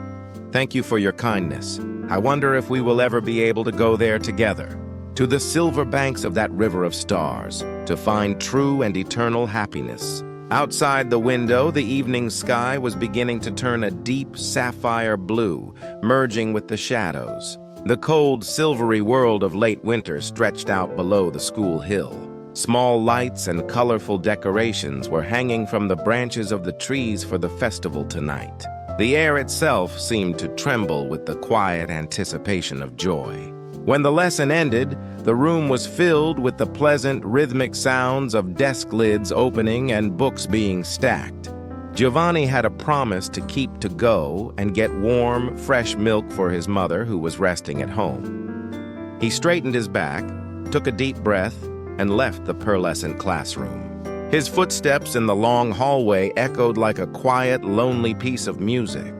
Thank you for your kindness. I wonder if we will ever be able to go there together, to the silver banks of that river of stars, to find true and eternal happiness. Outside the window, the evening sky was beginning to turn a deep sapphire blue, merging with the shadows. The cold, silvery world of late winter stretched out below the school hill. Small lights and colorful decorations were hanging from the branches of the trees for the festival tonight. The air itself seemed to tremble with the quiet anticipation of joy. When the lesson ended, the room was filled with the pleasant, rhythmic sounds of desk lids opening and books being stacked. Giovanni had a promise to keep to go and get warm, fresh milk for his mother, who was resting at home. He straightened his back, took a deep breath, and left the pearlescent classroom. His footsteps in the long hallway echoed like a quiet, lonely piece of music.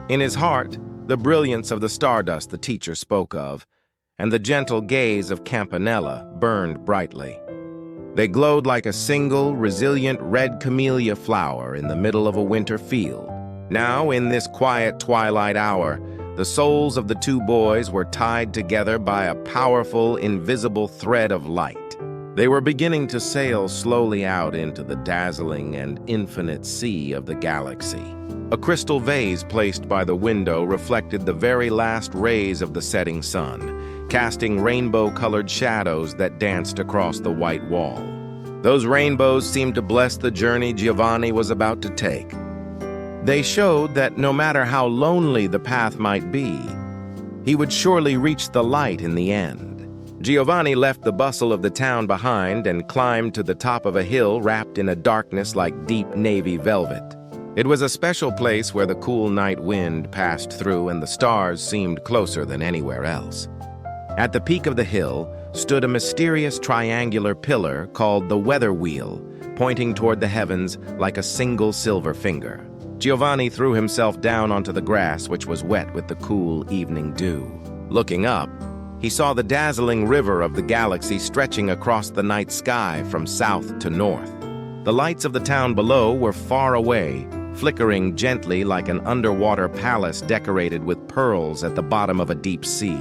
In his heart, the brilliance of the stardust the teacher spoke of, and the gentle gaze of Campanella burned brightly. They glowed like a single, resilient red camellia flower in the middle of a winter field. Now, in this quiet twilight hour, the souls of the two boys were tied together by a powerful, invisible thread of light. They were beginning to sail slowly out into the dazzling and infinite sea of the galaxy. A crystal vase placed by the window reflected the very last rays of the setting sun, casting rainbow-colored shadows that danced across the white wall. Those rainbows seemed to bless the journey Giovanni was about to take. They showed that no matter how lonely the path might be, he would surely reach the light in the end. Giovanni left the bustle of the town behind and climbed to the top of a hill wrapped in a darkness like deep navy velvet. It was a special place where the cool night wind passed through and the stars seemed closer than anywhere else. At the peak of the hill stood a mysterious triangular pillar called the weather wheel, pointing toward the heavens like a single silver finger. Giovanni threw himself down onto the grass, which was wet with the cool evening dew. Looking up, he saw the dazzling river of the galaxy stretching across the night sky from south to north. The lights of the town below were far away, flickering gently like an underwater palace decorated with pearls at the bottom of a deep sea.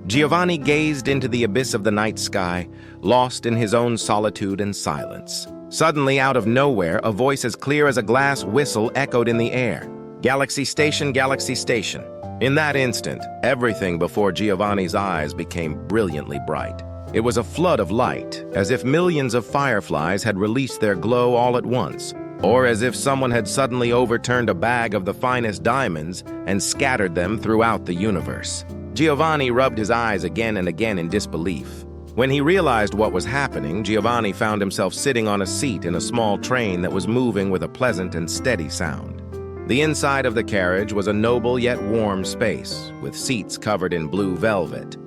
Giovanni gazed into the abyss of the night sky, lost in his own solitude and silence. Suddenly, out of nowhere, a voice as clear as a glass whistle echoed in the air. "Galaxy Station, Galaxy Station." In that instant, everything before Giovanni's eyes became brilliantly bright. It was a flood of light, as if millions of fireflies had released their glow all at once, or as if someone had suddenly overturned a bag of the finest diamonds and scattered them throughout the universe. Giovanni rubbed his eyes again and again in disbelief. When he realized what was happening, Giovanni found himself sitting on a seat in a small train that was moving with a pleasant and steady sound. The inside of the carriage was a noble yet warm space, with seats covered in blue velvet.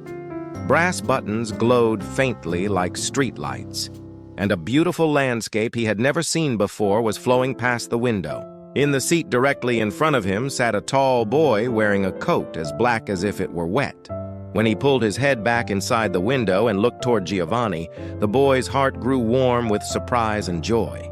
Brass buttons glowed faintly like streetlights, and a beautiful landscape he had never seen before was flowing past the window. In the seat directly in front of him sat a tall boy wearing a coat as black as if it were wet. When he pulled his head back inside the window and looked toward Giovanni, the boy's heart grew warm with surprise and joy.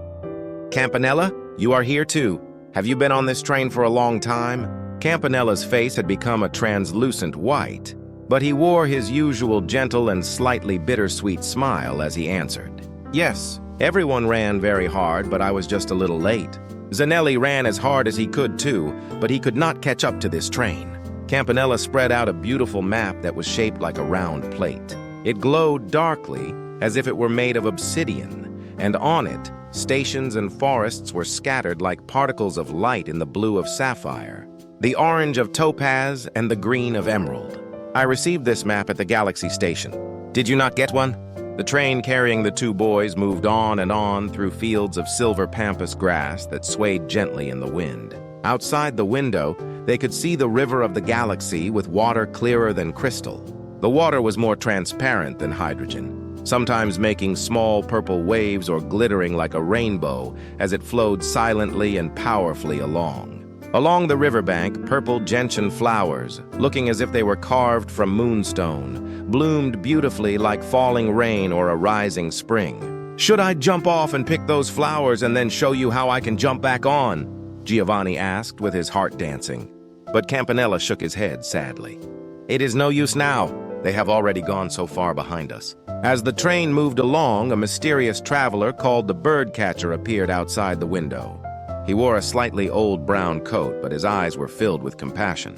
"Campanella, you are here too. Have you been on this train for a long time?" Campanella's face had become a translucent white, but he wore his usual gentle and slightly bittersweet smile as he answered. "Yes, everyone ran very hard, but I was just a little late. Zanelli ran as hard as he could too, but he could not catch up to this train." Campanella spread out a beautiful map that was shaped like a round plate. It glowed darkly, as if it were made of obsidian, and on it, stations and forests were scattered like particles of light in the blue of sapphire, the orange of topaz, and the green of emerald. "I received this map at the Galaxy Station. Did you not get one?" The train carrying the two boys moved on and on through fields of silver pampas grass that swayed gently in the wind. Outside the window, they could see the river of the galaxy with water clearer than crystal. The water was more transparent than hydrogen, sometimes making small purple waves or glittering like a rainbow as it flowed silently and powerfully along. Along the riverbank, purple gentian flowers, looking as if they were carved from moonstone, bloomed beautifully like falling rain or a rising spring. "Should I jump off and pick those flowers and then show you how I can jump back on?" Giovanni asked with his heart dancing. But Campanella shook his head sadly. "It is no use now. They have already gone so far behind us." As the train moved along, a mysterious traveler called the birdcatcher appeared outside the window. He wore a slightly old brown coat, but his eyes were filled with compassion.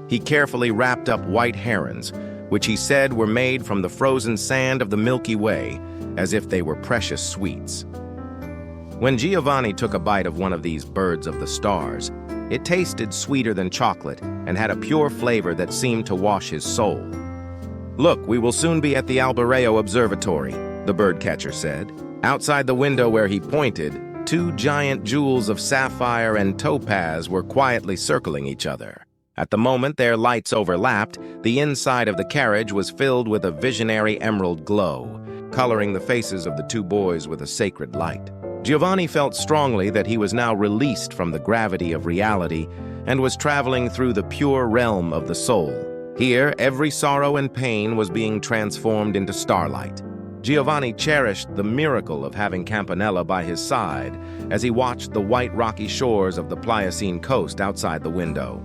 He carefully wrapped up white herons, which he said were made from the frozen sand of the Milky Way, as if they were precious sweets. When Giovanni took a bite of one of these birds of the stars, it tasted sweeter than chocolate and had a pure flavor that seemed to wash his soul. "Look, we will soon be at the Albareo Observatory," the birdcatcher said. Outside the window where he pointed, two giant jewels of sapphire and topaz were quietly circling each other. At the moment their lights overlapped, the inside of the carriage was filled with a visionary emerald glow, coloring the faces of the two boys with a sacred light. Giovanni felt strongly that he was now released from the gravity of reality and was traveling through the pure realm of the soul. Here, every sorrow and pain was being transformed into starlight. Giovanni cherished the miracle of having Campanella by his side as he watched the white rocky shores of the Pliocene coast outside the window.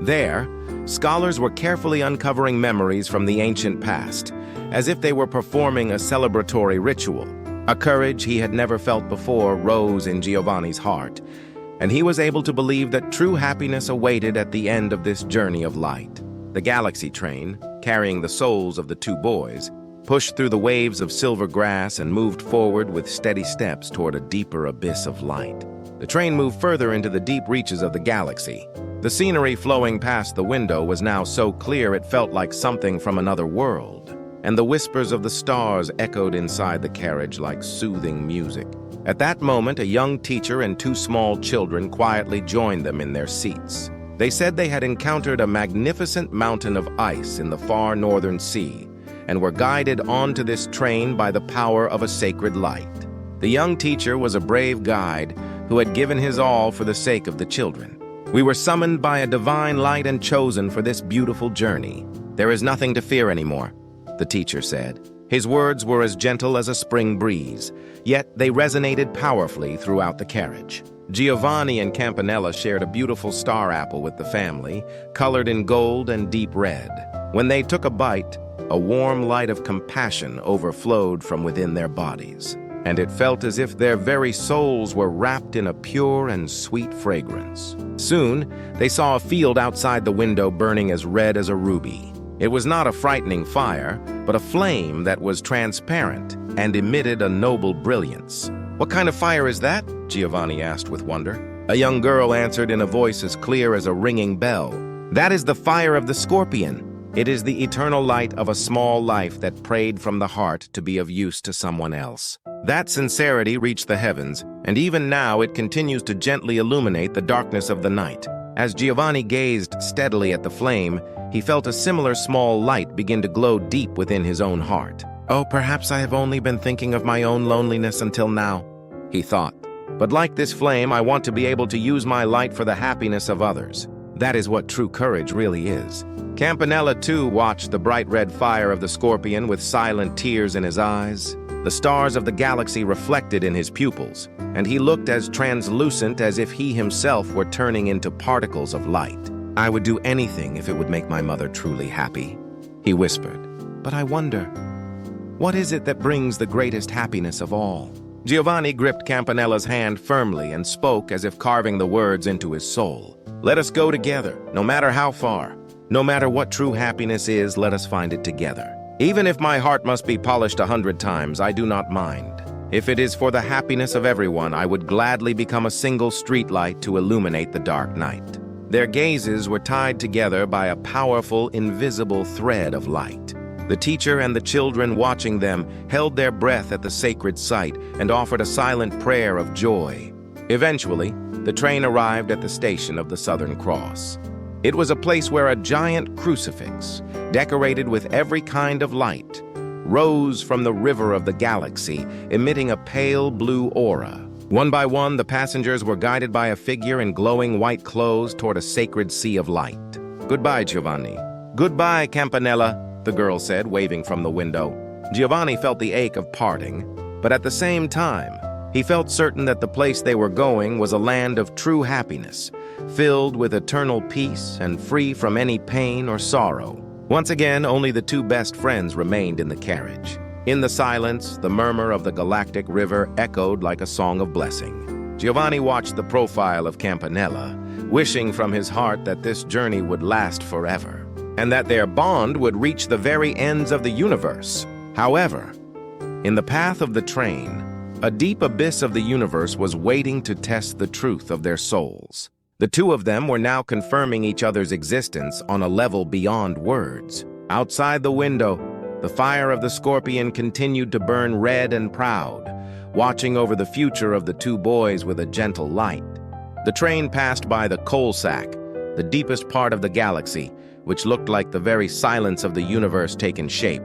There, scholars were carefully uncovering memories from the ancient past, as if they were performing a celebratory ritual. A courage he had never felt before rose in Giovanni's heart, and he was able to believe that true happiness awaited at the end of this journey of light. The galaxy train, carrying the souls of the two boys, pushed through the waves of silver grass and moved forward with steady steps toward a deeper abyss of light. The train moved further into the deep reaches of the galaxy. The scenery flowing past the window was now so clear it felt like something from another world, and the whispers of the stars echoed inside the carriage like soothing music. At that moment, a young teacher and two small children quietly joined them in their seats. They said they had encountered a magnificent mountain of ice in the far northern sea, and were guided onto this train by the power of a sacred light. The young teacher was a brave guide who had given his all for the sake of the children. We were summoned by a divine light and chosen for this beautiful journey. There is nothing to fear anymore, the teacher said. His words were as gentle as a spring breeze, yet they resonated powerfully throughout the carriage. Giovanni and Campanella shared a beautiful star apple with the family, colored in gold and deep red. When they took a bite, a warm light of compassion overflowed from within their bodies, and it felt as if their very souls were wrapped in a pure and sweet fragrance. Soon, they saw a field outside the window burning as red as a ruby. It was not a frightening fire, but a flame that was transparent and emitted a noble brilliance. "What kind of fire is that?" Giovanni asked with wonder. A young girl answered in a voice as clear as a ringing bell. "That is the fire of the scorpion. It is the eternal light of a small life that prayed from the heart to be of use to someone else." That sincerity reached the heavens, and even now it continues to gently illuminate the darkness of the night. As Giovanni gazed steadily at the flame, he felt a similar small light begin to glow deep within his own heart. "Oh, perhaps I have only been thinking of my own loneliness until now," he thought. "But like this flame, I want to be able to use my light for the happiness of others. That is what true courage really is." Campanella, too, watched the bright red fire of the scorpion with silent tears in his eyes. The stars of the galaxy reflected in his pupils, and he looked as translucent as if he himself were turning into particles of light. "I would do anything if it would make my mother truly happy," he whispered. "But I wonder, what is it that brings the greatest happiness of all?" Giovanni gripped Campanella's hand firmly and spoke as if carving the words into his soul. "Let us go together, no matter how far. No matter what true happiness is, let us find it together. Even if my heart must be polished 100 times, I do not mind. If it is for the happiness of everyone, I would gladly become a single streetlight to illuminate the dark night." Their gazes were tied together by a powerful, invisible thread of light. The teacher and the children watching them held their breath at the sacred site and offered a silent prayer of joy. Eventually, the train arrived at the station of the Southern Cross. It was a place where a giant crucifix, decorated with every kind of light, rose from the river of the galaxy, emitting a pale blue aura. One by one, the passengers were guided by a figure in glowing white clothes toward a sacred sea of light. "Goodbye, Giovanni." "Goodbye, Campanella," the girl said, waving from the window. Giovanni felt the ache of parting, but at the same time, he felt certain that the place they were going was a land of true happiness, filled with eternal peace and free from any pain or sorrow. Once again, only the two best friends remained in the carriage. In the silence, the murmur of the Galactic river echoed like a song of blessing. Giovanni watched the profile of Campanella, wishing from his heart that this journey would last forever, and that their bond would reach the very ends of the universe. However, in the path of the train, a deep abyss of the universe was waiting to test the truth of their souls. The two of them were now confirming each other's existence on a level beyond words. Outside the window, the fire of the scorpion continued to burn red and proud, watching over the future of the two boys with a gentle light. The train passed by the coal sack, the deepest part of the galaxy, which looked like the very silence of the universe taken shape.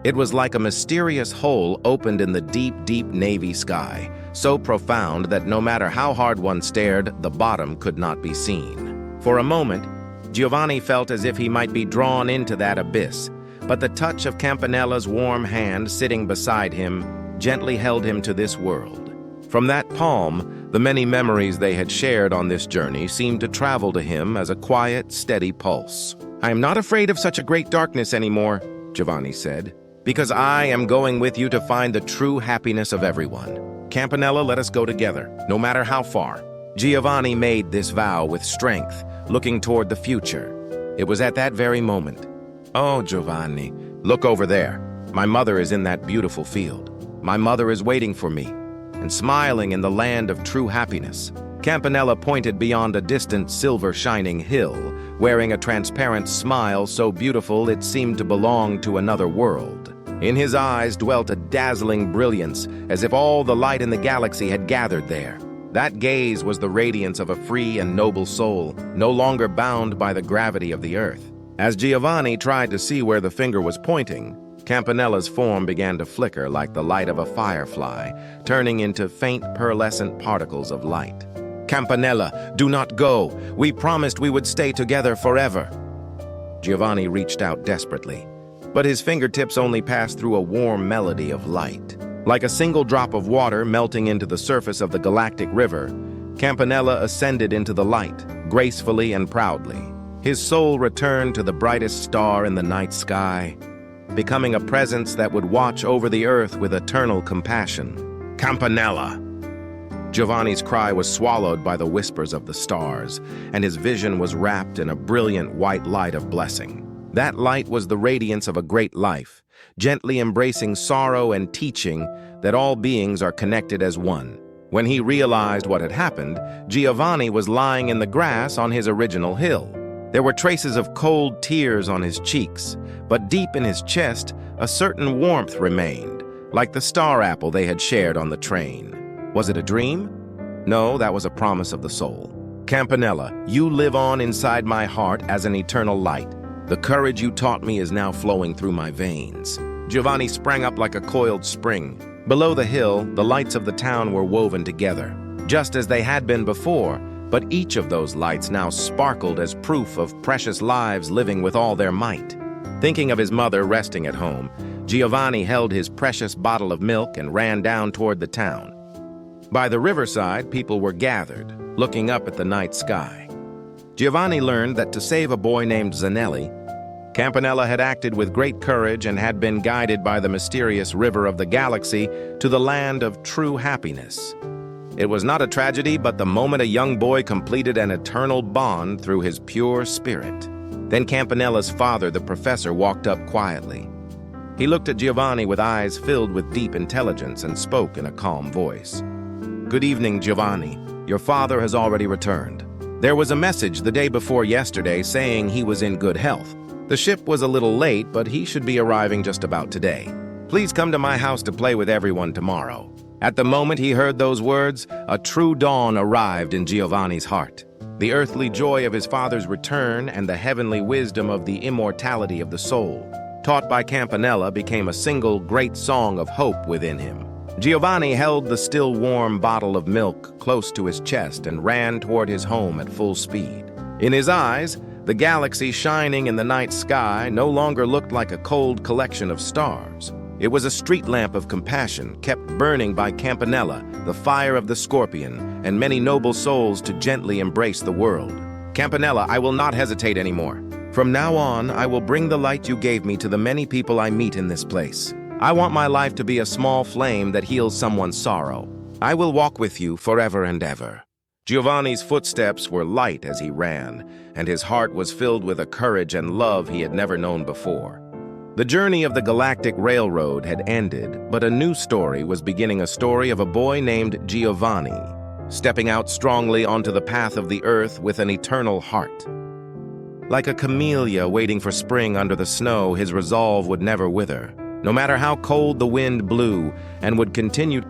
It was like a mysterious hole opened in the deep, deep navy sky, so profound that no matter how hard one stared, the bottom could not be seen. For a moment, Giovanni felt as if he might be drawn into that abyss, but the touch of Campanella's warm hand sitting beside him gently held him to this world. From that palm, the many memories they had shared on this journey seemed to travel to him as a quiet, steady pulse. "I am not afraid of such a great darkness anymore," Giovanni said, "because I am going with you to find the true happiness of everyone. Campanella, let us go together, no matter how far." Giovanni made this vow with strength, looking toward the future. It was at that very moment. "Oh, Giovanni, look over there. My mother is in that beautiful field. My mother is waiting for me and smiling in the land of true happiness." Campanella pointed beyond a distant silver-shining hill, wearing a transparent smile so beautiful it seemed to belong to another world. In his eyes dwelt a dazzling brilliance, as if all the light in the galaxy had gathered there. That gaze was the radiance of a free and noble soul, no longer bound by the gravity of the earth. As Giovanni tried to see where the finger was pointing, Campanella's form began to flicker like the light of a firefly, turning into faint pearlescent particles of light. "Campanella, do not go. We promised we would stay together forever." Giovanni reached out desperately, but his fingertips only passed through a warm melody of light. Like a single drop of water melting into the surface of the Galactic River, Campanella ascended into the light, gracefully and proudly. His soul returned to the brightest star in the night sky, becoming a presence that would watch over the earth with eternal compassion. "Campanella!" Giovanni's cry was swallowed by the whispers of the stars, and his vision was wrapped in a brilliant white light of blessing. That light was the radiance of a great life, gently embracing sorrow and teaching that all beings are connected as one. When he realized what had happened, Giovanni was lying in the grass on his original hill. There were traces of cold tears on his cheeks, but deep in his chest, a certain warmth remained, like the star apple they had shared on the train. Was it a dream? No, that was a promise of the soul. "Campanella, you live on inside my heart as an eternal light. The courage you taught me is now flowing through my veins." Giovanni sprang up like a coiled spring. Below the hill, the lights of the town were woven together, just as they had been before, but each of those lights now sparkled as proof of precious lives living with all their might. Thinking of his mother resting at home, Giovanni held his precious bottle of milk and ran down toward the town. By the riverside, people were gathered, looking up at the night sky. Giovanni learned that to save a boy named Zanelli, Campanella had acted with great courage and had been guided by the mysterious river of the galaxy to the land of true happiness. It was not a tragedy, but the moment a young boy completed an eternal bond through his pure spirit. Then Campanella's father, the professor, walked up quietly. He looked at Giovanni with eyes filled with deep intelligence and spoke in a calm voice. "Good evening, Giovanni. Your father has already returned. There was a message the day before yesterday saying he was in good health. The ship was a little late, but he should be arriving just about today. Please come to my house to play with everyone tomorrow." At the moment he heard those words, a true dawn arrived in Giovanni's heart. The earthly joy of his father's return and the heavenly wisdom of the immortality of the soul, taught by Campanella, became a single great song of hope within him. Giovanni held the still warm bottle of milk close to his chest and ran toward his home at full speed. In his eyes, the galaxy shining in the night sky no longer looked like a cold collection of stars. It was a street lamp of compassion kept burning by Campanella, the fire of the scorpion, and many noble souls to gently embrace the world. "Campanella, I will not hesitate anymore. From now on, I will bring the light you gave me to the many people I meet in this place. I want my life to be a small flame that heals someone's sorrow. I will walk with you forever and ever." Giovanni's footsteps were light as he ran, and his heart was filled with a courage and love he had never known before. The journey of the Galactic Railroad had ended, but a new story was beginning, a story of a boy named Giovanni, stepping out strongly onto the path of the earth with an eternal heart. Like a camellia waiting for spring under the snow, his resolve would never wither, no matter how cold the wind blew, and would continue